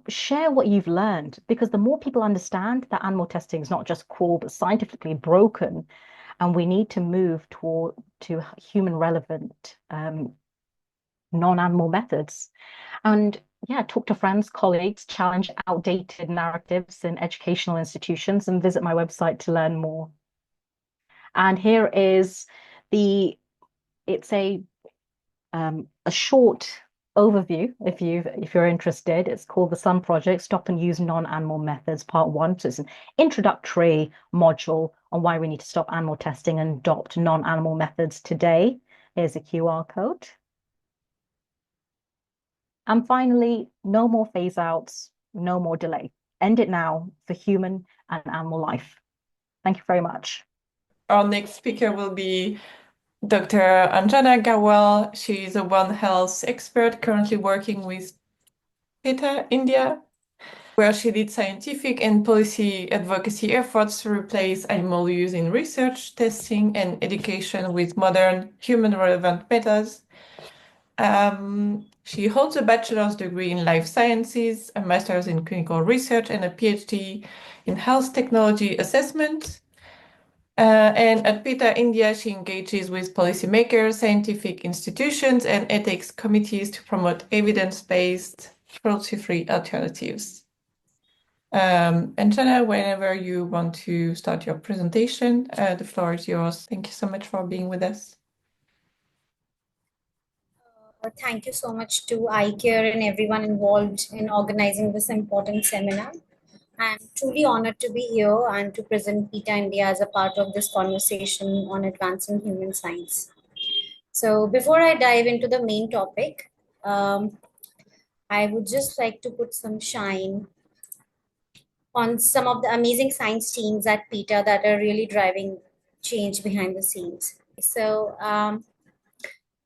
share what you've learned, because the more people understand that animal testing is not just cruel, but scientifically broken, and we need to move to human relevant non-animal methods. And yeah, talk to friends, colleagues, challenge outdated narratives in educational institutions, and visit my website to learn more. And here is it's a short overview if you're interested. It's called the Sun Project, Stop and Use Non-Animal Methods, Part 1. So it's an introductory module on why we need to stop animal testing and adopt non-animal methods today. Here's a QR code. And finally, no more phase outs, no more delay. End it now for human and animal life. Thank you very much. Our next speaker will be Dr. Anjana Aggarwal. She is a One Health expert currently working with PETA India, where she leads scientific and policy advocacy efforts to replace animal use in research, testing, and education with modern human-relevant methods. She holds a bachelor's degree in life sciences, a master's in clinical research, and a PhD in health technology assessment. And at PETA India, she engages with policymakers, scientific institutions, and ethics committees to promote evidence-based, cruelty-free alternatives. Anjana, whenever you want to start your presentation, the floor is yours. Thank you so much for being with us. Thank you so much to iCare and everyone involved in organizing this important seminar. I'm truly honored to be here and to present PETA India as a part of this conversation on advancing human science. So before I dive into the main topic, I would just like to put some shine on some of the amazing science teams at PETA that are really driving change behind the scenes.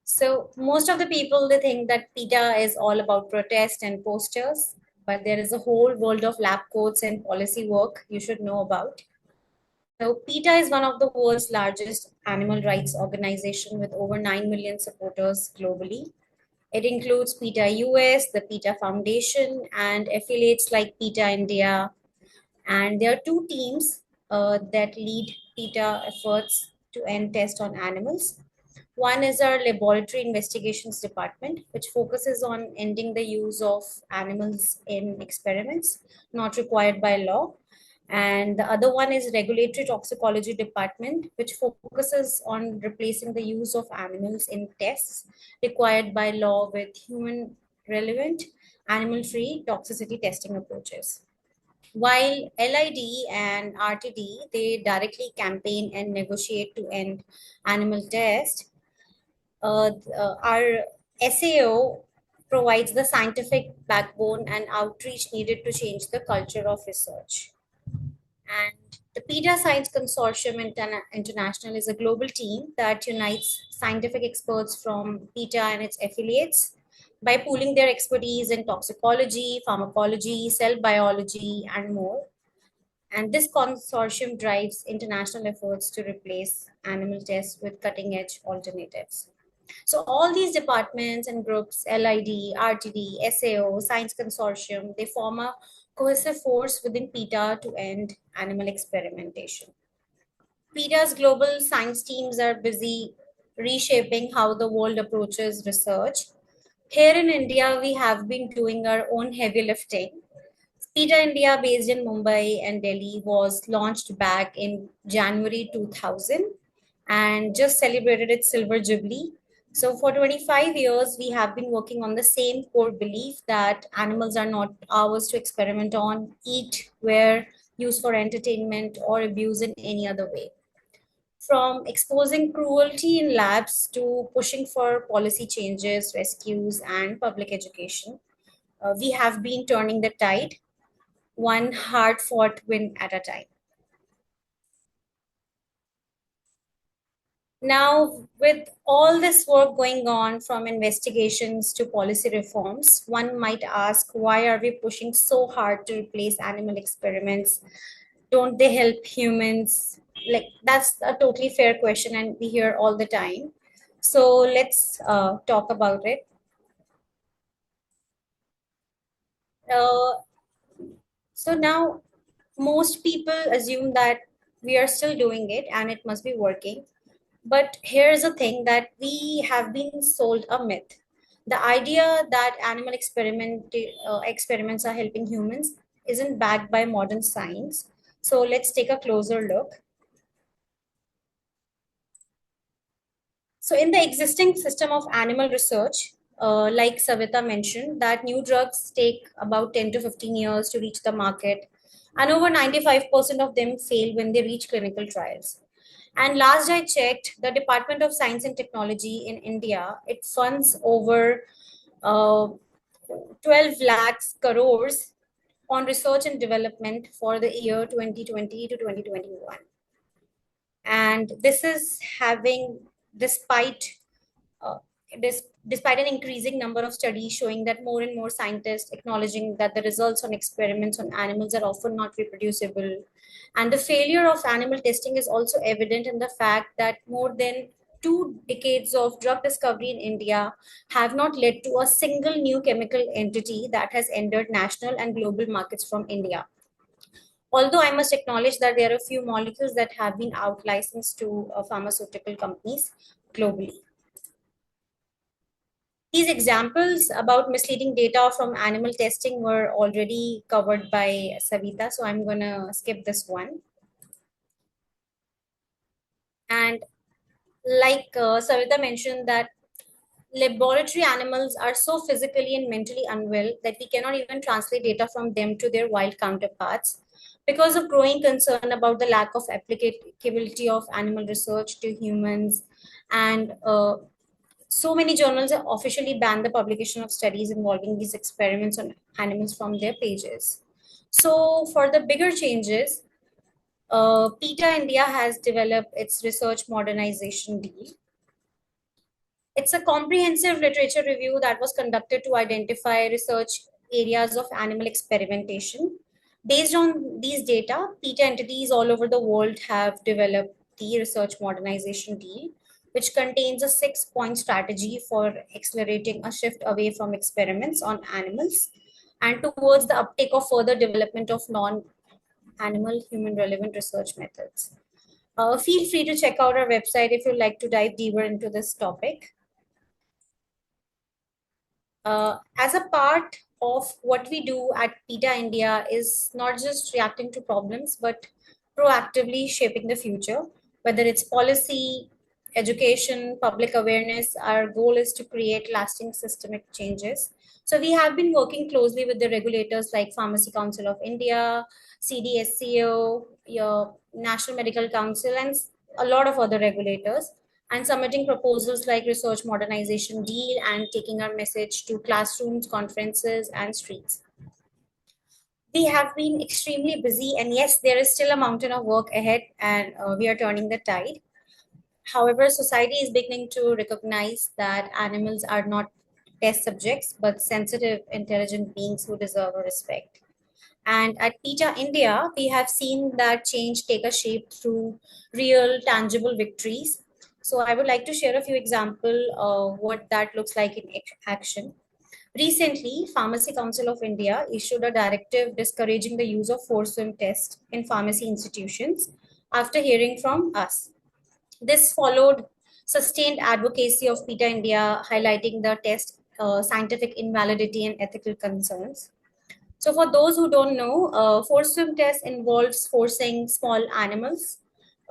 So most of the people, they think that PETA is all about protest and posters, but there is a whole world of lab coats and policy work you should know about. So PETA is one of the world's largest animal rights organization with over 9 million supporters globally. It includes PETA US, the PETA Foundation, and affiliates like PETA India. And there are two teams that lead PETA efforts to end tests on animals. One is our laboratory investigations department, which focuses on ending the use of animals in experiments not required by law. And the other one is regulatory toxicology department, which focuses on replacing the use of animals in tests required by law with human relevant animal-free toxicity testing approaches. While LID and RTD, they directly campaign and negotiate to end animal tests, our SAO provides the scientific backbone and outreach needed to change the culture of research. And the PETA Science Consortium International is a global team that unites scientific experts from PETA and its affiliates by pooling their expertise in toxicology, pharmacology, cell biology, and more. And this consortium drives international efforts to replace animal tests with cutting-edge alternatives. So all these departments and groups, LID, RTD, SAO, Science Consortium, they form a cohesive force within PETA to end animal experimentation. PETA's global science teams are busy reshaping how the world approaches research. Here in India, we have been doing our own heavy lifting. PETA India, based in Mumbai and Delhi, was launched back in January 2000 and just celebrated its silver jubilee. So, for 25 years, we have been working on the same core belief that animals are not ours to experiment on, eat, wear, use for entertainment, or abuse in any other way. From exposing cruelty in labs to pushing for policy changes, rescues, and public education, we have been turning the tide, one hard fought win at a time. Now, with all this work going on, from investigations to policy reforms, one might ask, why are we pushing so hard to replace animal experiments? Don't they help humans? Like, that's a totally fair question, and we hear all the time. So let's talk about it. Uh, so now, most people assume that we are still doing it and it must be working. But here's the thing, that we have been sold a myth. The idea that animal experiments are helping humans isn't backed by modern science. So let's take a closer look. So in the existing system of animal research, like Savita mentioned, that new drugs take about 10 to 15 years to reach the market, and over 95% of them fail when they reach clinical trials. And last I checked, the Department of Science and Technology in India, it funds over uh, 12 lakhs crores on research and development for the year 2020 to 2021. And this is having, despite uh, despite an increasing number of studies showing that more and more scientists acknowledging that the results on experiments on animals are often not reproducible. And the failure of animal testing is also evident in the fact that more than 2 decades of drug discovery in India have not led to a single new chemical entity that has entered national and global markets from India. Although I must acknowledge that there are a few molecules that have been out licensed to pharmaceutical companies globally. These examples about misleading data from animal testing were already covered by Savita, so I'm going to skip this one. And like Savita mentioned, that laboratory animals are so physically and mentally unwell that we cannot even translate data from them to their wild counterparts because of growing concern about the lack of applicability of animal research to humans. And so many journals have officially banned the publication of studies involving these experiments on animals from their pages. So for the bigger changes, PETA India has developed its research modernization deal. It's a comprehensive literature review that was conducted to identify research areas of animal experimentation. Based on these data, PETA entities all over the world have developed the research modernization deal, which contains a 6-point strategy for accelerating a shift away from experiments on animals and towards the uptake of further development of non-animal human relevant research methods. Feel free to check out our website if you'd like to dive deeper into this topic. As a part of what we do at PETA India is not just reacting to problems, but proactively shaping the future, whether it's policy, education, public awareness. Our goal is to create lasting systemic changes. So we have been working closely with the regulators like Pharmacy Council of India, CDSCO, your National Medical Council, and a lot of other regulators, and submitting proposals like research modernization deal and taking our message to classrooms, conferences, and streets. We have been extremely busy, and yes, there is still a mountain of work ahead, and we are turning the tide. However, society is beginning to recognize that animals are not test subjects, but sensitive, intelligent beings who deserve our respect. And at PETA India, we have seen that change take a shape through real, tangible victories. So I would like to share a few examples of what that looks like in action. Recently, Pharmacy Council of India issued a directive discouraging the use of force swim tests in pharmacy institutions after hearing from us. This followed sustained advocacy of PETA India, highlighting the test scientific invalidity and ethical concerns. So for those who don't know, forced swim test involves forcing small animals,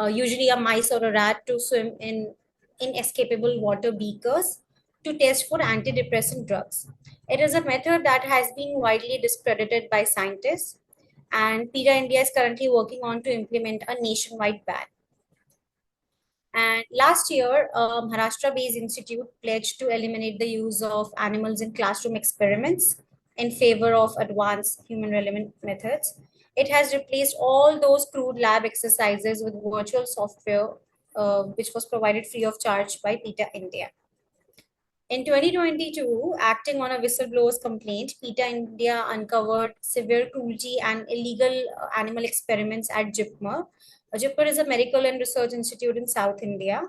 usually a mice or a rat, to swim in inescapable water beakers to test for antidepressant drugs. It is a method that has been widely discredited by scientists, and PETA India is currently working on to implement a nationwide ban. And last year, Maharashtra-based institute pledged to eliminate the use of animals in classroom experiments in favor of advanced human-relevant methods. It has replaced all those crude lab exercises with virtual software, which was provided free of charge by PETA India. In 2022, acting on a whistleblower's complaint, PETA India uncovered severe cruelty and illegal animal experiments at JIPMER. JIPMER is a medical and research institute in South India.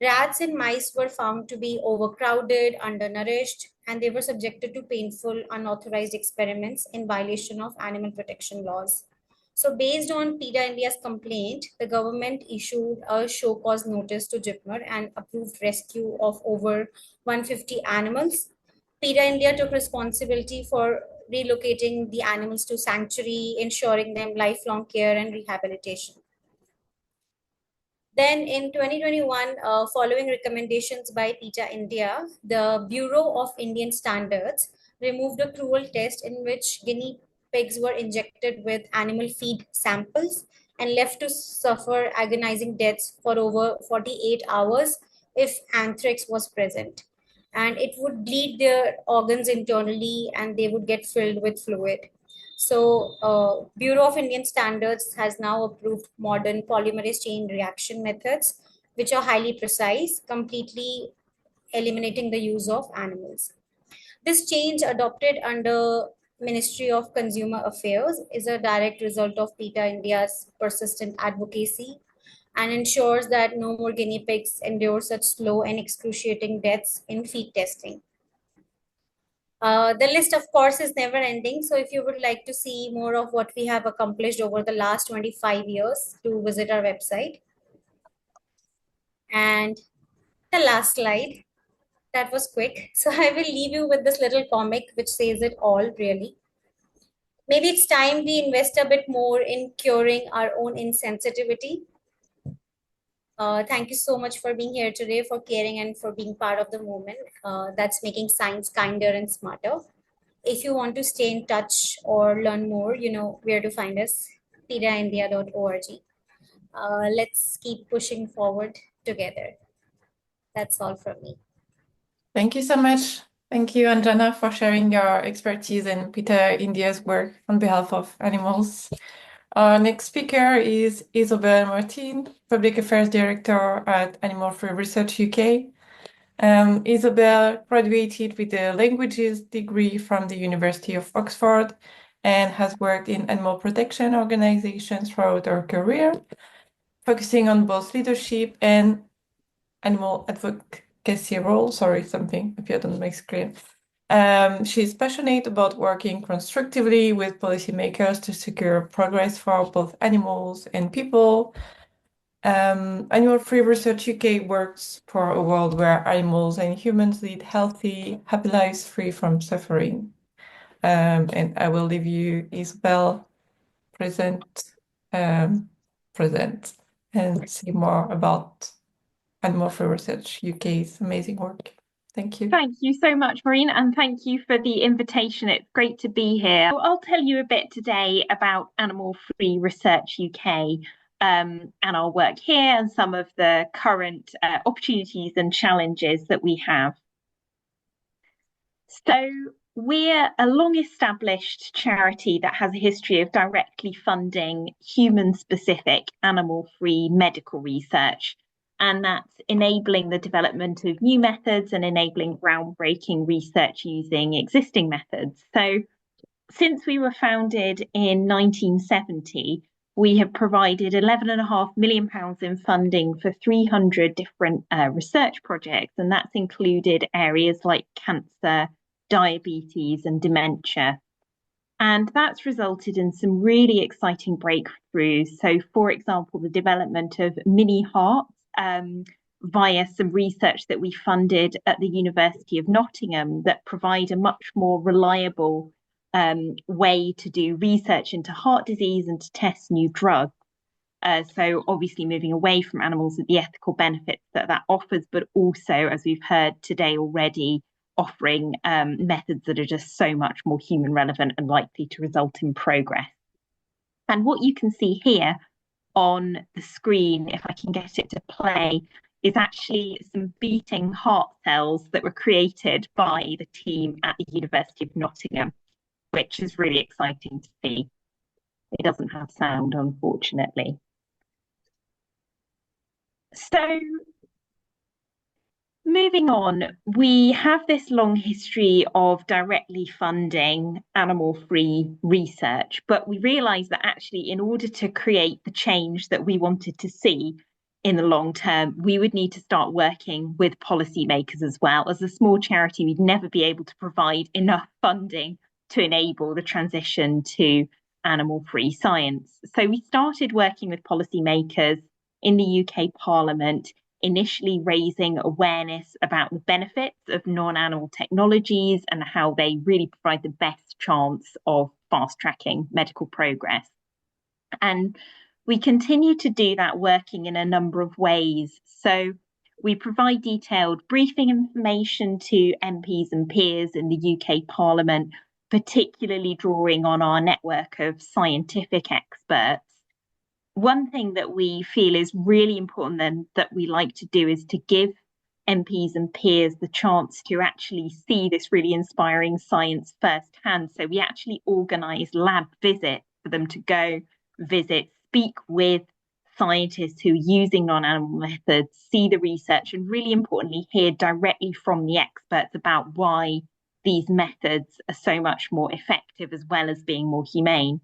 Rats and mice were found to be overcrowded, undernourished, and they were subjected to painful, unauthorized experiments in violation of animal protection laws. So based on PETA India's complaint, the government issued a show cause notice to JIPMER and approved rescue of over 150 animals. PETA India took responsibility for relocating the animals to sanctuary, ensuring them lifelong care and rehabilitation. Then in 2021, following recommendations by PETA India, the Bureau of Indian Standards removed a cruel test in which guinea pigs were injected with animal feed samples and left to suffer agonizing deaths for over 48 hours if anthrax was present. And it would bleed their organs internally and they would get filled with fluid. So Bureau of Indian Standards has now approved modern polymerase chain reaction methods, which are highly precise, completely eliminating the use of animals. This change adopted under Ministry of Consumer Affairs is a direct result of PETA India's persistent advocacy and ensures that no more guinea pigs endure such slow and excruciating deaths in feed testing. The list, of course, is never ending. So if you would like to see more of what we have accomplished over the last 25 years, to visit our website. And the last slide, that was quick. So I will leave you with this little comic, which says it all, really. Maybe it's time we invest a bit more in curing our own insensitivity. Thank you so much for being here today, for caring and for being part of the movement that's making science kinder and smarter. If you want to stay in touch or learn more, you know where to find us, petaindia.org. Let's keep pushing forward together. That's all from me. Thank you so much. Thank you, Anjana, for sharing your expertise in PETA India's work on behalf of animals. Our next speaker is Isobel Martin, Public Affairs Director at Animal Free Research UK. Isobel graduated with a languages degree from the University of Oxford and has worked in animal protection organizations throughout her career, focusing on both leadership and animal advocacy role. Sorry, something appeared on my screen. She's passionate about working constructively with policymakers to secure progress for both animals and people. Animal Free Research UK works for a world where animals and humans lead healthy, happy lives free from suffering. And I will leave you, Isobel, present and see more about Animal Free Research UK's amazing work. Thank you. Thank you so much, Maureen, and thank you for the invitation. It's great to be here. I'll tell you a bit today about Animal Free Research UK and our work here and some of the current opportunities and challenges that we have. So we're a long-established charity that has a history of directly funding human-specific animal-free medical research. And that's enabling the development of new methods and enabling groundbreaking research using existing methods. So since we were founded in 1970, we have provided £11.5 million in funding for 300 different research projects, and that's included areas like cancer, diabetes, and dementia. And that's resulted in some really exciting breakthroughs. So, for example, the development of mini hearts via some research that we funded at the University of Nottingham that provide a much more reliable way to do research into heart disease and to test new drugs. So obviously moving away from animals with the ethical benefits that offers, but also, as we've heard today already, offering methods that are just so much more human relevant and likely to result in progress. And what you can see here on the screen, if I can get it to play, is actually some beating heart cells that were created by the team at the University of Nottingham, which is really exciting to see. It doesn't have sound, unfortunately. So moving on, we have this long history of directly funding animal-free research, but we realised that actually in order to create the change that we wanted to see in the long term, we would need to start working with policymakers as well. As a small charity, we'd never be able to provide enough funding to enable the transition to animal-free science. So we started working with policymakers in the UK Parliament, initially raising awareness about the benefits of non-animal technologies and how they really provide the best chance of fast-tracking medical progress. And we continue to do that, working in a number of ways. So we provide detailed briefing information to MPs and peers in the UK Parliament, particularly drawing on our network of scientific experts. One thing that we feel is really important then that we like to do is to give MPs and peers the chance to actually see this really inspiring science firsthand. So we actually organise lab visits for them to go visit, speak with scientists who are using non-animal methods, see the research, and really importantly, hear directly from the experts about why these methods are so much more effective as well as being more humane.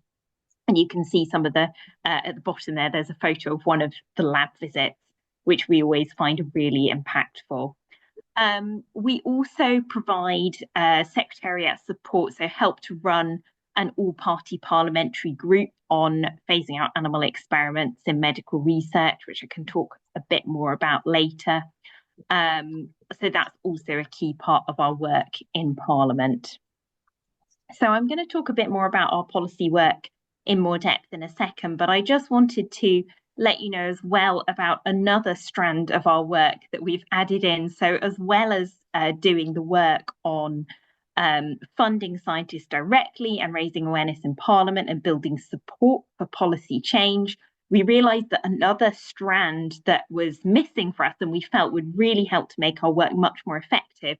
And you can see some of the, at the bottom there, there's a photo of one of the lab visits, which we always find really impactful. We also provide secretariat support, so help to run an all-party parliamentary group on phasing out animal experiments in medical research, which I can talk a bit more about later. So that's also a key part of our work in Parliament. So I'm going to talk a bit more about our policy work in more depth in a second, but I just wanted to let you know as well about another strand of our work that we've added in. So as well as doing the work on funding scientists directly and raising awareness in Parliament and building support for policy change, we realised that another strand that was missing for us and we felt would really help to make our work much more effective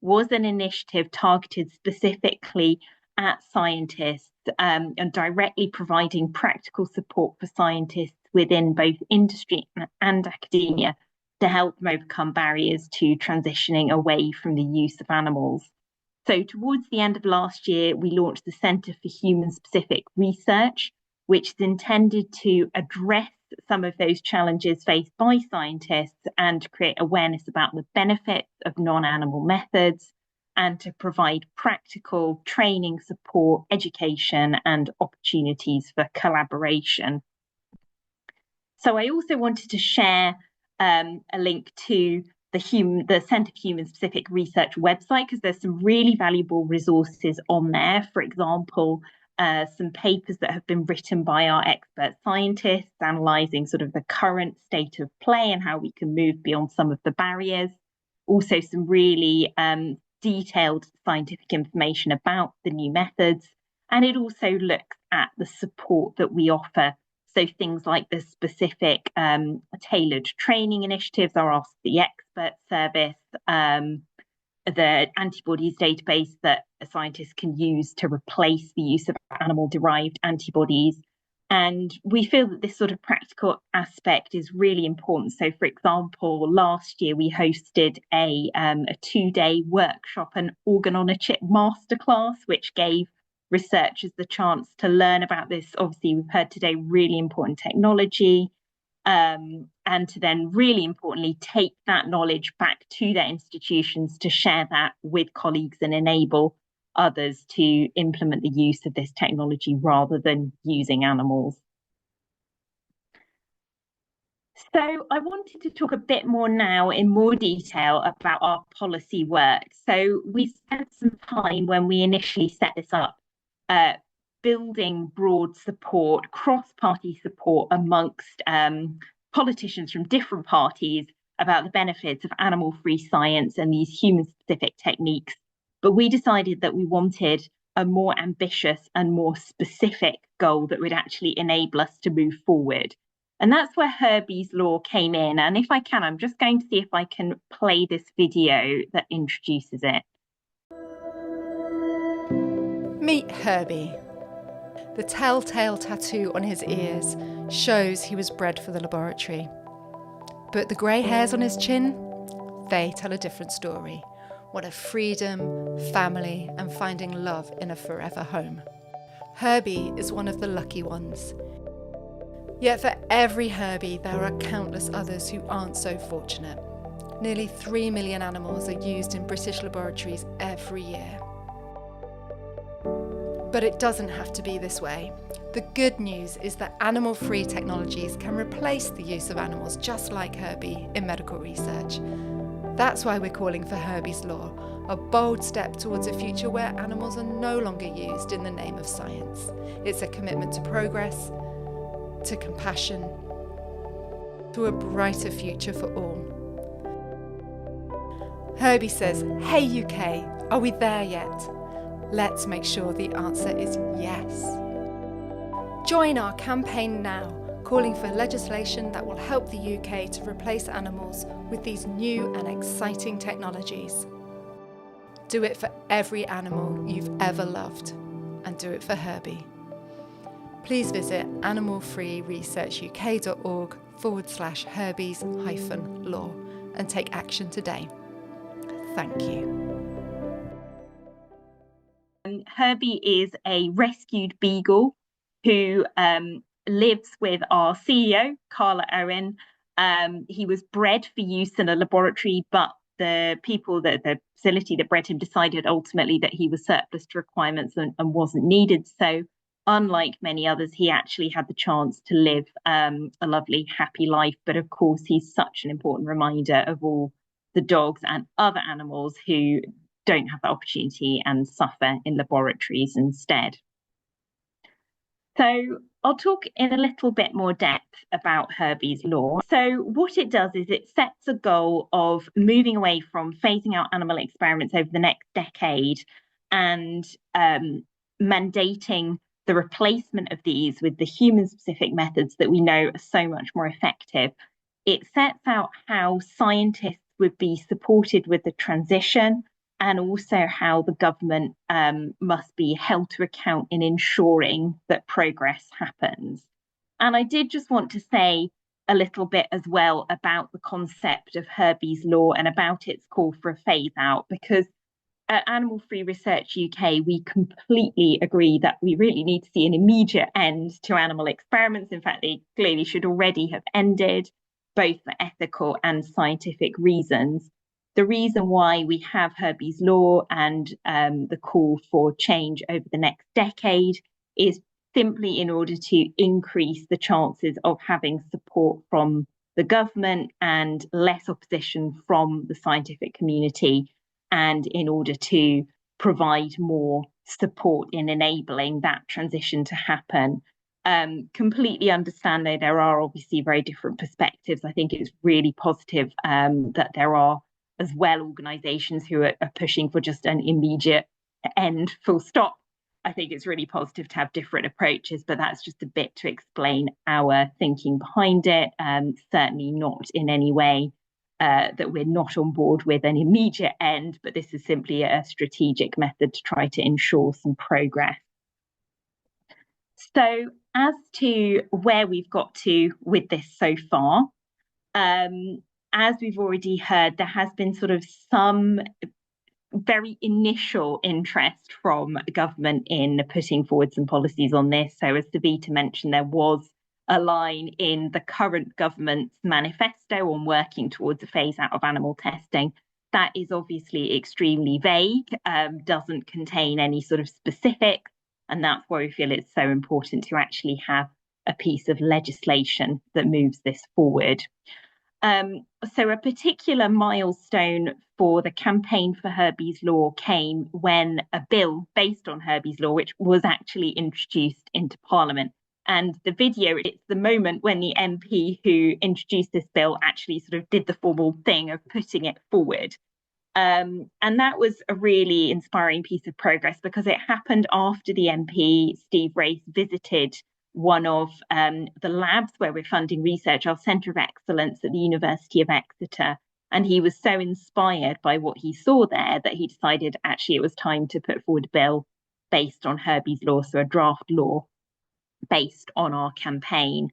was an initiative targeted specifically at scientists and directly providing practical support for scientists within both industry and academia to help them overcome barriers to transitioning away from the use of animals. So towards the end of last year, we launched the Centre for Human-Specific Research, which is intended to address some of those challenges faced by scientists and create awareness about the benefits of non-animal methods, and to provide practical training, support, education, and opportunities for collaboration. So I also wanted to share a link to the Centre for Human-Specific Research website, because there's some really valuable resources on there. For example, some papers that have been written by our expert scientists, analysing sort of the current state of play and how we can move beyond some of the barriers. Also some really detailed scientific information about the new methods, and it also looks at the support that we offer. So things like the specific tailored training initiatives, our Ask the Expert service, the antibodies database that scientists can use to replace the use of animal-derived antibodies. And we feel that this sort of practical aspect is really important. So, for example, last year we hosted a 2-day workshop, an organ-on-a-chip masterclass, which gave researchers the chance to learn about this. Obviously, we've heard today, really important technology, and to then really importantly take that knowledge back to their institutions to share that with colleagues and enable others to implement the use of this technology rather than using animals. So I wanted to talk a bit more now in more detail about our policy work. So we spent some time when we initially set this up building broad support, cross-party support amongst politicians from different parties about the benefits of animal-free science and these human-specific techniques. But we decided that we wanted a more ambitious and more specific goal that would actually enable us to move forward. And that's where Herbie's Law came in. And if I can, I'm just going to see if I can play this video that introduces it. Meet Herbie. The telltale tattoo on his ears shows he was bred for the laboratory. But the grey hairs on his chin, they tell a different story. One of freedom, family, and finding love in a forever home. Herbie is one of the lucky ones. Yet for every Herbie, there are countless others who aren't so fortunate. Nearly 3 million animals are used in British laboratories every year. But it doesn't have to be this way. The good news is that animal-free technologies can replace the use of animals just like Herbie in medical research. That's why we're calling for Herbie's Law, a bold step towards a future where animals are no longer used in the name of science. It's a commitment to progress, to compassion, to a brighter future for all. Herbie says, "Hey UK, are we there yet?" Let's make sure the answer is yes. Join our campaign now, calling for legislation that will help the UK to replace animals with these new and exciting technologies. Do it for every animal you've ever loved, and do it for Herbie. Please visit animalfreeresearchuk.org/Herbies-law and take action today. Thank you. Herbie is a rescued beagle who lives with our CEO, Carla Owen. He was bred for use in a laboratory, but the facility that bred him decided ultimately that he was surplus to requirements and wasn't needed. So unlike many others, he actually had the chance to live a lovely, happy life. But of course, he's such an important reminder of all the dogs and other animals who don't have the opportunity and suffer in laboratories instead. So I'll talk in a little bit more depth about Herbie's Law. So what it does is it sets a goal of moving away from phasing out animal experiments over the next decade and mandating the replacement of these with the human-specific methods that we know are so much more effective. It sets out how scientists would be supported with the transition, and also how the government must be held to account in ensuring that progress happens. And I did just want to say a little bit as well about the concept of Herbie's Law and about its call for a phase out, because at Animal Free Research UK, we completely agree that we really need to see an immediate end to animal experiments. In fact, they clearly should already have ended, both for ethical and scientific reasons. The reason why we have Herbie's Law and the call for change over the next decade is simply in order to increase the chances of having support from the government and less opposition from the scientific community, and in order to provide more support in enabling that transition to happen. Completely understand that there are obviously very different perspectives. I think it's really positive that there are as well organisations who are pushing for just an immediate end, full stop. I think it's really positive to have different approaches, but that's just a bit to explain our thinking behind it. Certainly not in any way that we're not on board with an immediate end, but this is simply a strategic method to try to ensure some progress. So as to where we've got to with this so far, as we've already heard, there has been sort of some very initial interest from government in putting forward some policies on this. So as Savita mentioned, there was a line in the current government's manifesto on working towards a phase out of animal testing. That is obviously extremely vague, doesn't contain any sort of specifics, and that's why we feel it's so important to actually have a piece of legislation that moves this forward. So a particular milestone for the campaign for Herbie's Law came when a bill based on Herbie's Law, which was actually introduced into Parliament. And the video, it's the moment when the MP who introduced this bill actually sort of did the formal thing of putting it forward. And that was a really inspiring piece of progress because it happened after the MP, Steve Race, visited one of the labs where we're funding research, our Centre of Excellence at the University of Exeter. And he was so inspired by what he saw there that he decided actually it was time to put forward a bill based on Herbie's Law, so a draft law based on our campaign.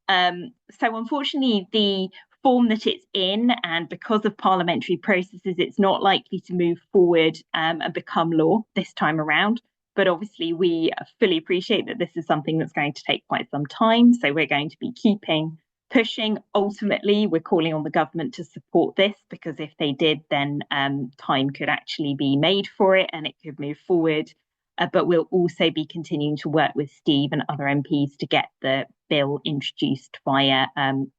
So unfortunately, the form that it's in, and because of parliamentary processes, it's not likely to move forward and become law this time around. But obviously, we fully appreciate that this is something that's going to take quite some time. So we're going to be keeping pushing. Ultimately, we're calling on the government to support this, because if they did, then time could actually be made for it and it could move forward. But we'll also be continuing to work with Steve and other MPs to get the bill introduced via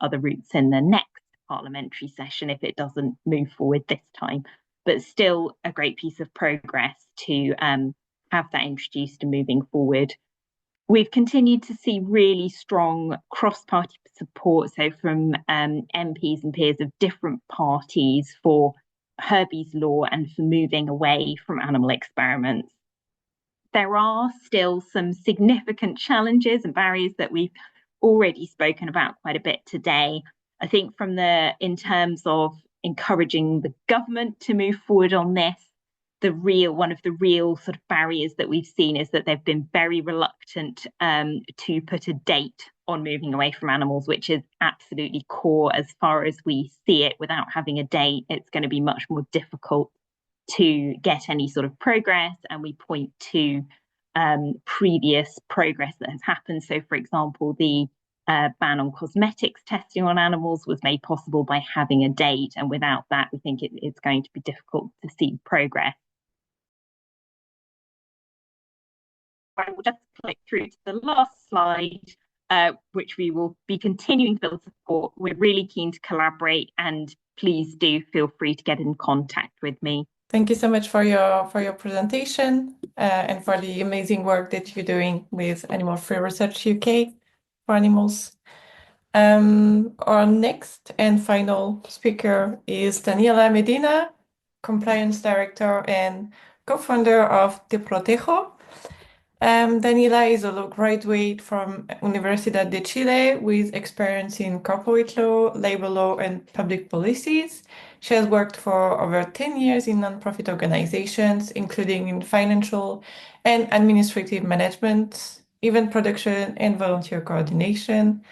other routes in the next parliamentary session if it doesn't move forward this time. But still a great piece of progress to have that introduced and moving forward. We've continued to see really strong cross-party support, so from MPs and peers of different parties for Herbie's Law and for moving away from animal experiments. There are still some significant challenges and barriers that we've already spoken about quite a bit today. I think in terms of encouraging the government to move forward on this, one of the real sort of barriers that we've seen is that they've been very reluctant to put a date on moving away from animals, which is absolutely core as far as we see it. Without having a date, it's going to be much more difficult to get any sort of progress, and we point to previous progress that has happened. So, for example, the ban on cosmetics testing on animals was made possible by having a date, and without that, we think it's going to be difficult to see progress. I will just click through to the last slide, which we will be continuing to build support. We're really keen to collaborate, and please do feel free to get in contact with me. Thank you so much for your presentation and for the amazing work that you're doing with Animal Free Research UK for animals. Our next and final speaker is Daniela Medina, Compliance Director and co-founder of Protejo. Daniela is a law graduate from Universidad de Chile with experience in corporate law, labor law, and public policies. She has worked for over 10 years in nonprofit organizations, including in financial and administrative management, event production, and volunteer coordination.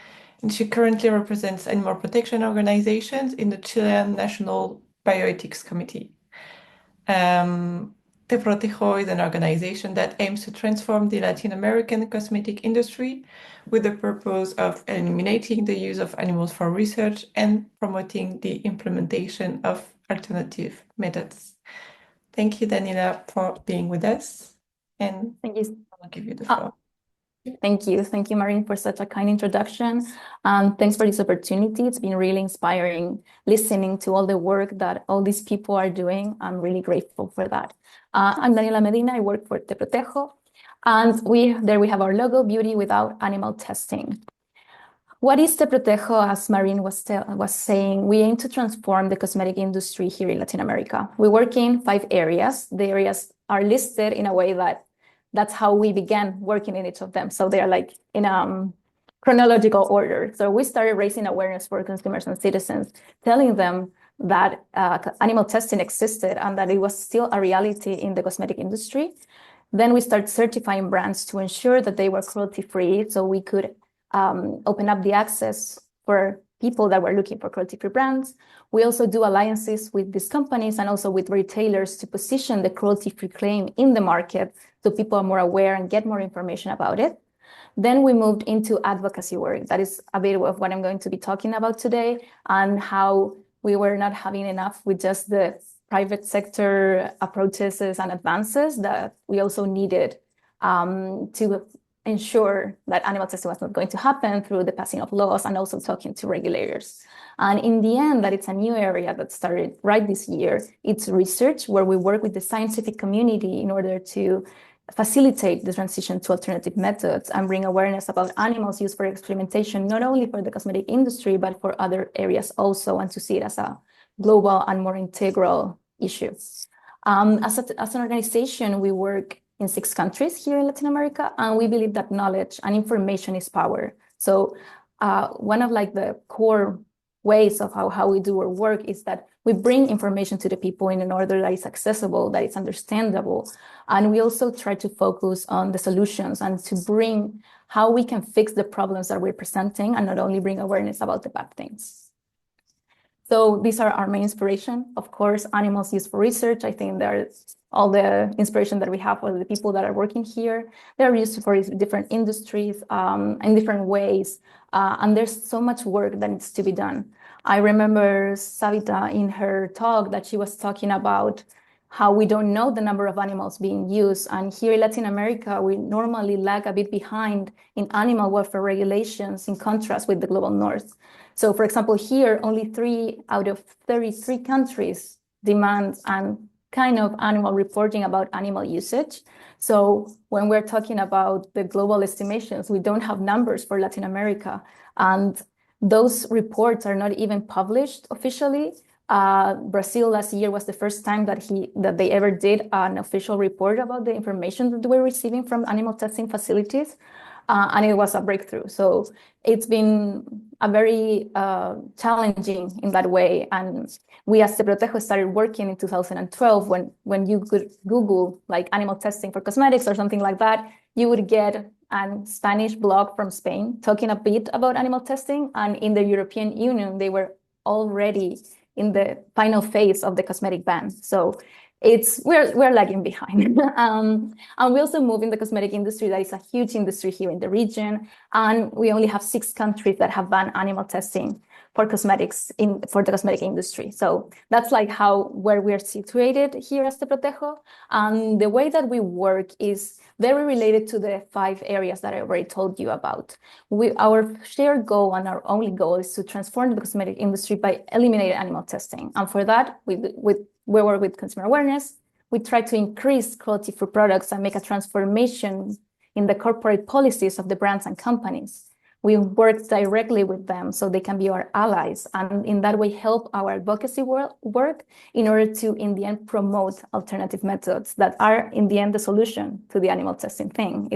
And she currently represents animal protection organizations in the Chilean National Bioethics Committee. Protejo is an organization that aims to transform the Latin American cosmetic industry with the purpose of eliminating the use of animals for research and promoting the implementation of alternative methods. Thank you, Daniela, for being with us. And thank you. I'll give you the floor. Thank you. Thank you, Maureen, for such a kind introduction. Thanks for this opportunity. It's been really inspiring listening to all the work that all these people are doing. I'm really grateful for that. I'm Daniela Medina. I work for Protejo. And we have our logo, Beauty Without Animal Testing. What is Protejo? As Maureen was saying, we aim to transform the cosmetic industry here in Latin America. We work in 5 areas. The areas are listed in a way that's how we began working in each of them. So they're like in chronological order. So we started raising awareness for consumers and citizens, telling them that animal testing existed and that it was still a reality in the cosmetic industry. Then we started certifying brands to ensure that they were cruelty-free, so we could open up the access for people that were looking for cruelty-free brands. We also do alliances with these companies and also with retailers to position the cruelty-free claim in the market so people are more aware and get more information about it. Then we moved into advocacy work. That is a bit of what I'm going to be talking about today, and how we were not having enough with just the private sector approaches and advances, that we also needed to ensure that animal testing was not going to happen through the passing of laws and also talking to regulators. And in the end, that it's a new area that started right this year. It's research where we work with the scientific community in order to facilitate the transition to alternative methods and bring awareness about animals used for experimentation, not only for the cosmetic industry, but for other areas also, and to see it as a global and more integral issue. As an organization, we work in 6 countries here in Latin America, and we believe that knowledge and information is power. So one of the core ways of how we do our work is that we bring information to the people in an order that is accessible, that is understandable. And we also try to focus on the solutions and to bring how we can fix the problems that we're presenting and not only bring awareness about the bad things. So these are our main inspiration. Of course, animals used for research. I think there's all the inspiration that we have for the people that are working here. They're used for different industries in different ways. And there's so much work that needs to be done. I remember Savita in her talk that she was talking about how we don't know the number of animals being used. And here in Latin America, we normally lag a bit behind in animal welfare regulations in contrast with the global north. So for example, here, only 3 out of 33 countries demand and kind of annual reporting about animal usage. So when we're talking about the global estimations, we don't have numbers for Latin America. And those reports are not even published officially. Brazil last year was the first time that they ever did an official report about the information that we're receiving from animal testing facilities. And it was a breakthrough. So it's been a very challenging in that way. And we as Protejo started working in 2012 when you could Google animal testing for cosmetics or something like that, you would get a Spanish blog from Spain talking a bit about animal testing. And in the European Union, they were already in the final phase of the cosmetic ban. So we're lagging behind. And we also move in the cosmetic industry. That is a huge industry here in the region. And we only have 6 countries that have banned animal testing for cosmetics for the cosmetic industry. So that's where we're situated here as the Protejo. And the way that we work is very related to the 5 areas that I already told you about. Our shared goal and our only goal is to transform the cosmetic industry by eliminating animal testing. And for that, we work with consumer awareness. We try to increase cruelty-free products and make a transformation in the corporate policies of the brands and companies. We work directly with them so they can be our allies, and in that way help our advocacy work in order to, in the end, promote alternative methods that are, in the end, the solution to the animal testing thing.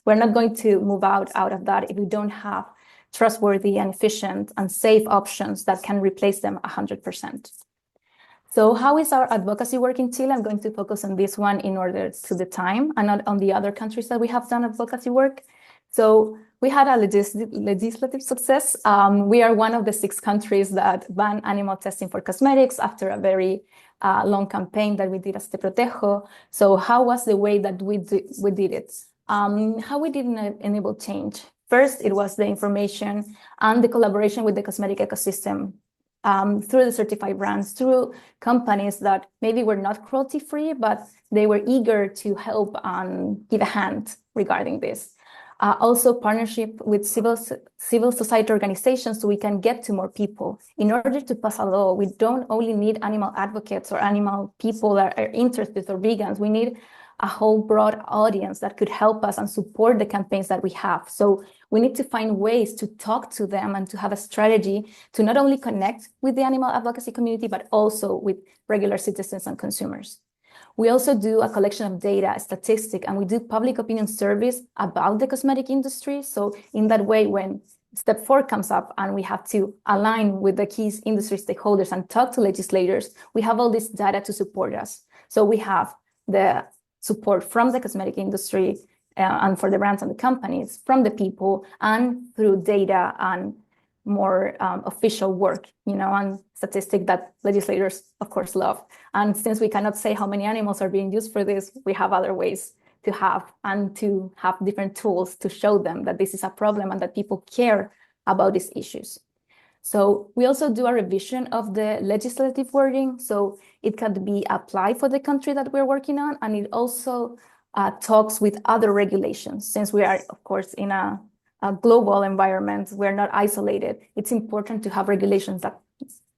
We're not going to move out of that if we don't have trustworthy and efficient and safe options that can replace them 100%. So how is our advocacy work in Chile? I'm going to focus on this one in order to the time and not on the other countries that we have done advocacy work. So we had a legislative success. We are one of the 6 countries that banned animal testing for cosmetics after a very long campaign that we did as Te Protejo. So how was the way that we did it? How we did enable change? First, it was the information and the collaboration with the cosmetic ecosystem. Through the certified brands, through companies that maybe were not cruelty-free, but they were eager to help and give a hand regarding this. Also partnership with civil society organizations so we can get to more people. In order to pass a law, we don't only need animal advocates or animal people that are interested or vegans. We need a whole broad audience that could help us and support the campaigns that we have. So we need to find ways to talk to them and to have a strategy to not only connect with the animal advocacy community, but also with regular citizens and consumers. We also do a collection of data, statistic, and we do public opinion surveys about the cosmetic industry. So in that way, when step 4 comes up and we have to align with the key industry stakeholders and talk to legislators, we have all this data to support us. So we have the support from the cosmetic industry and for the brands and the companies, from the people, and through data and more official work, and statistic that legislators, of course, love. And since we cannot say how many animals are being used for this, we have other ways to have different tools to show them that this is a problem and that people care about these issues. So we also do a revision of the legislative wording, so it can be applied for the country that we're working on, and it also talks with other regulations. Since we are, of course, in a global environment, we're not isolated. It's important to have regulations that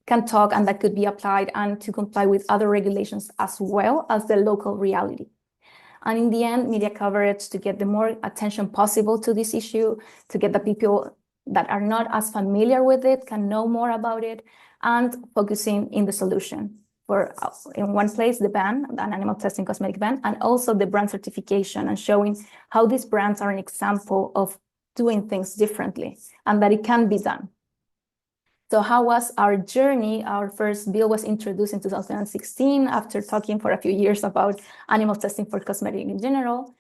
can talk and that could be applied and to comply with other regulations as well as the local reality. And in the end, media coverage to get the more attention possible to this issue, to get the people that are not as familiar with it can know more about it, and focusing in the solution. For in one place, the ban, an animal testing cosmetic ban, and also the brand certification, and showing how these brands are an example of doing things differently and that it can be done. So how was our journey? Our first bill was introduced in 2016 after talking for a few years about animal testing for cosmetic in general.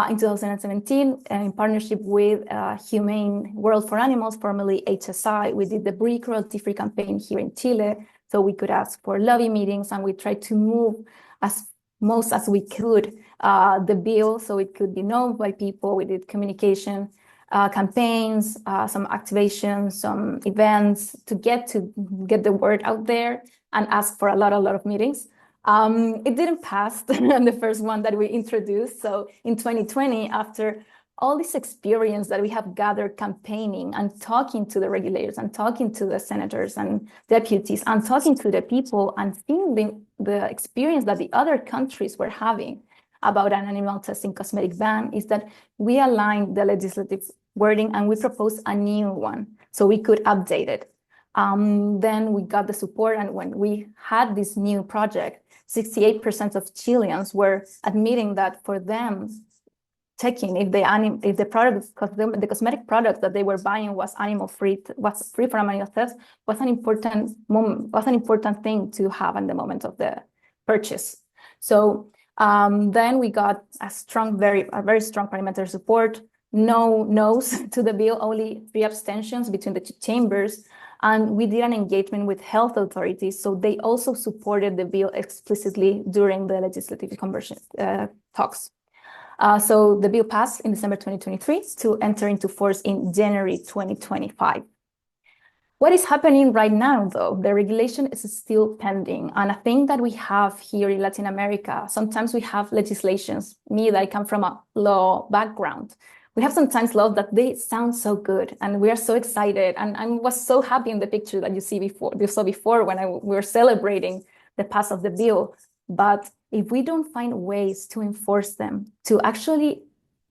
In 2017, in partnership with Humane World for Animals, formerly HSI, we did the Breed Cruelty-Free campaign here in Chile, so we could ask for lobby meetings, and we tried to move as most as we could the bill so it could be known by people. We did communication campaigns, some activations, some events to get the word out there and ask for a lot of meetings. It didn't pass the first one that we introduced. So in 2020, after all this experience that we have gathered campaigning and talking to the regulators and talking to the senators and deputies and talking to the people and seeing the experience that the other countries were having about an animal testing cosmetic ban, is that we aligned the legislative wording and we proposed a new one so we could update it. Then we got the support, and when we had this new project, 68% of Chileans were admitting that for them, checking if the product, the cosmetic product that they were buying was animal free, was free from animal test, was an important thing to have in the moment of the purchase. So then we got a very strong parliamentary support. No no's to the bill, only 3 abstentions between the 2 chambers. And we did an engagement with health authorities, so they also supported the bill explicitly during the legislative conversion talks. So the bill passed in December 2023 to enter into force in January 2025. What is happening right now, though? The regulation is still pending. And a thing that we have here in Latin America, sometimes we have legislations, me that I come from a law background, we have sometimes laws that they sound so good and we are so excited. And I was so happy in the picture that you saw before when we were celebrating the pass of the bill. But if we don't find ways to enforce them, to actually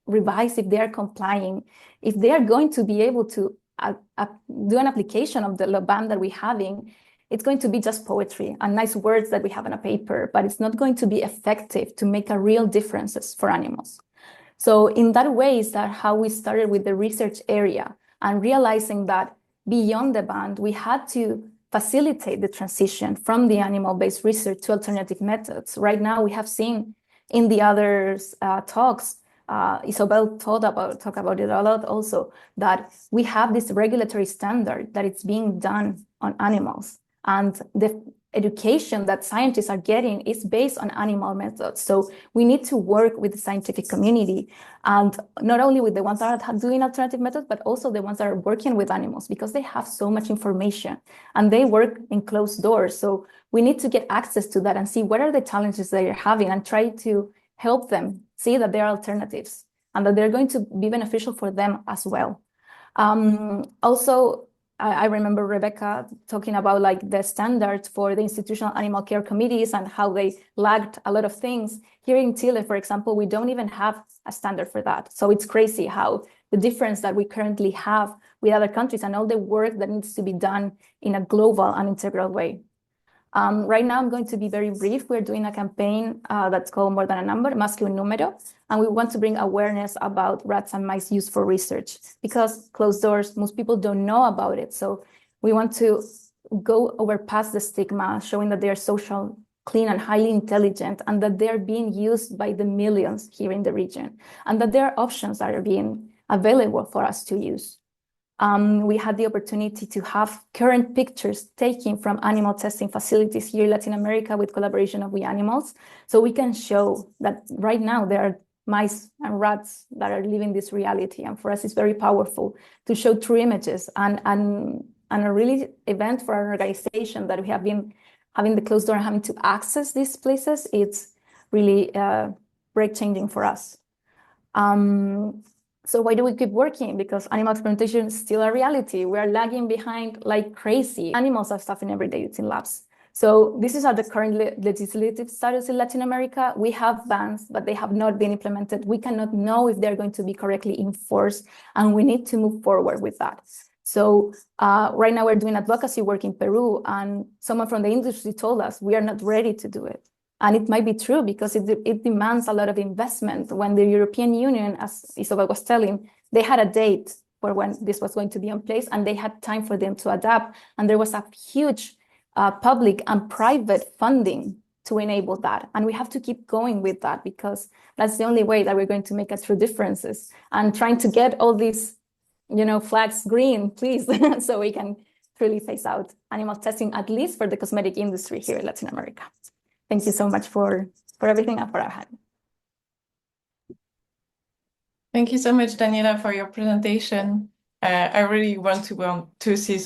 revise if they are complying, if they are going to be able to do an application of the law ban that we're having, it's going to be just poetry and nice words that we have on a paper, but it's not going to be effective to make a real differences for animals. So in that way is that how we started with the research area and realizing that beyond the ban, we had to facilitate the transition from the animal-based research to alternative methods. Right now, we have seen in the other talks, Isobel talked about it a lot also, that we have this regulatory standard that it's being done on animals. And the education that scientists are getting is based on animal methods. So we need to work with the scientific community, and not only with the ones that are doing alternative methods, but also the ones that are working with animals, because they have so much information and they work in closed doors. So we need to get access to that and see what are the challenges they are having and try to help them see that there are alternatives and that they're going to be beneficial for them as well. Also, I remember Rebecca talking about like the standards for the institutional animal care committees and how they lacked a lot of things. Here in Chile, for example, we don't even have a standard for that. So it's crazy how the difference that we currently have with other countries and all the work that needs to be done in a global and integral way. Right now, I'm going to be very brief. We're doing a campaign that's called More Than a Number, Más que un número, and we want to bring awareness about rats and mice used for research, because closed doors, most people don't know about it. So we want to go over past the stigma, showing that they are social, clean, and highly intelligent, and that they're being used by the millions here in the region, and that there are options that are being available for us to use. We had the opportunity to have current pictures taken from animal testing facilities here in Latin America with collaboration of We Animals. So we can show that right now there are mice and rats that are living this reality. And for us, it's very powerful to show true images and a really event for our organization that we have been having the closed door and having to access these places. It's really break-changing for us. So why do we keep working? Because animal experimentation is still a reality. We are lagging behind like crazy. Animals are suffering every day in labs. So this is at the current legislative status in Latin America. We have bans, but they have not been implemented. We cannot know if they're going to be correctly enforced, and we need to move forward with that. So right now we're doing advocacy work in Peru, and someone from the industry told us we are not ready to do it. And it might be true because it demands a lot of investment. When the European Union, as Isobel was telling, they had a date for when this was going to be in place, and they had time for them to adapt. And there was a huge public and private funding to enable that. And we have to keep going with that, because that's the only way that we're going to make a true differences. And trying to get all these, flags green, please, so we can truly phase out animal testing, at least for the cosmetic industry here in Latin America. Thank you so much for everything and for our hand. Thank you so much, Daniela, for your presentation. I really want to see,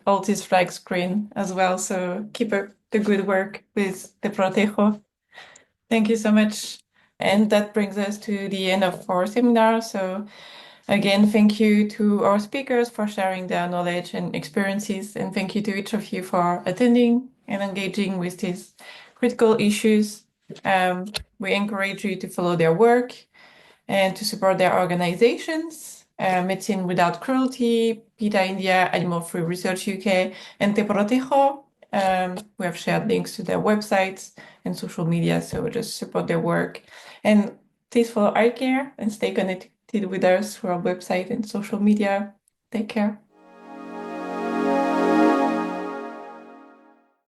all these flags green as well. So keep up the good work with the Protejo. Thank you so much. And that brings us to the end of our seminar. So again, thank you to our speakers for sharing their knowledge and experiences. And thank you to each of you for attending and engaging with these critical issues. We encourage you to follow their work and to support their organizations, Medicine Without Cruelty, PETA India, Animal Free Research UK, and Te Protejo. We have shared links to their websites and social media, so just support their work. And please follow iCare and stay connected with us through our website and social media. Take care.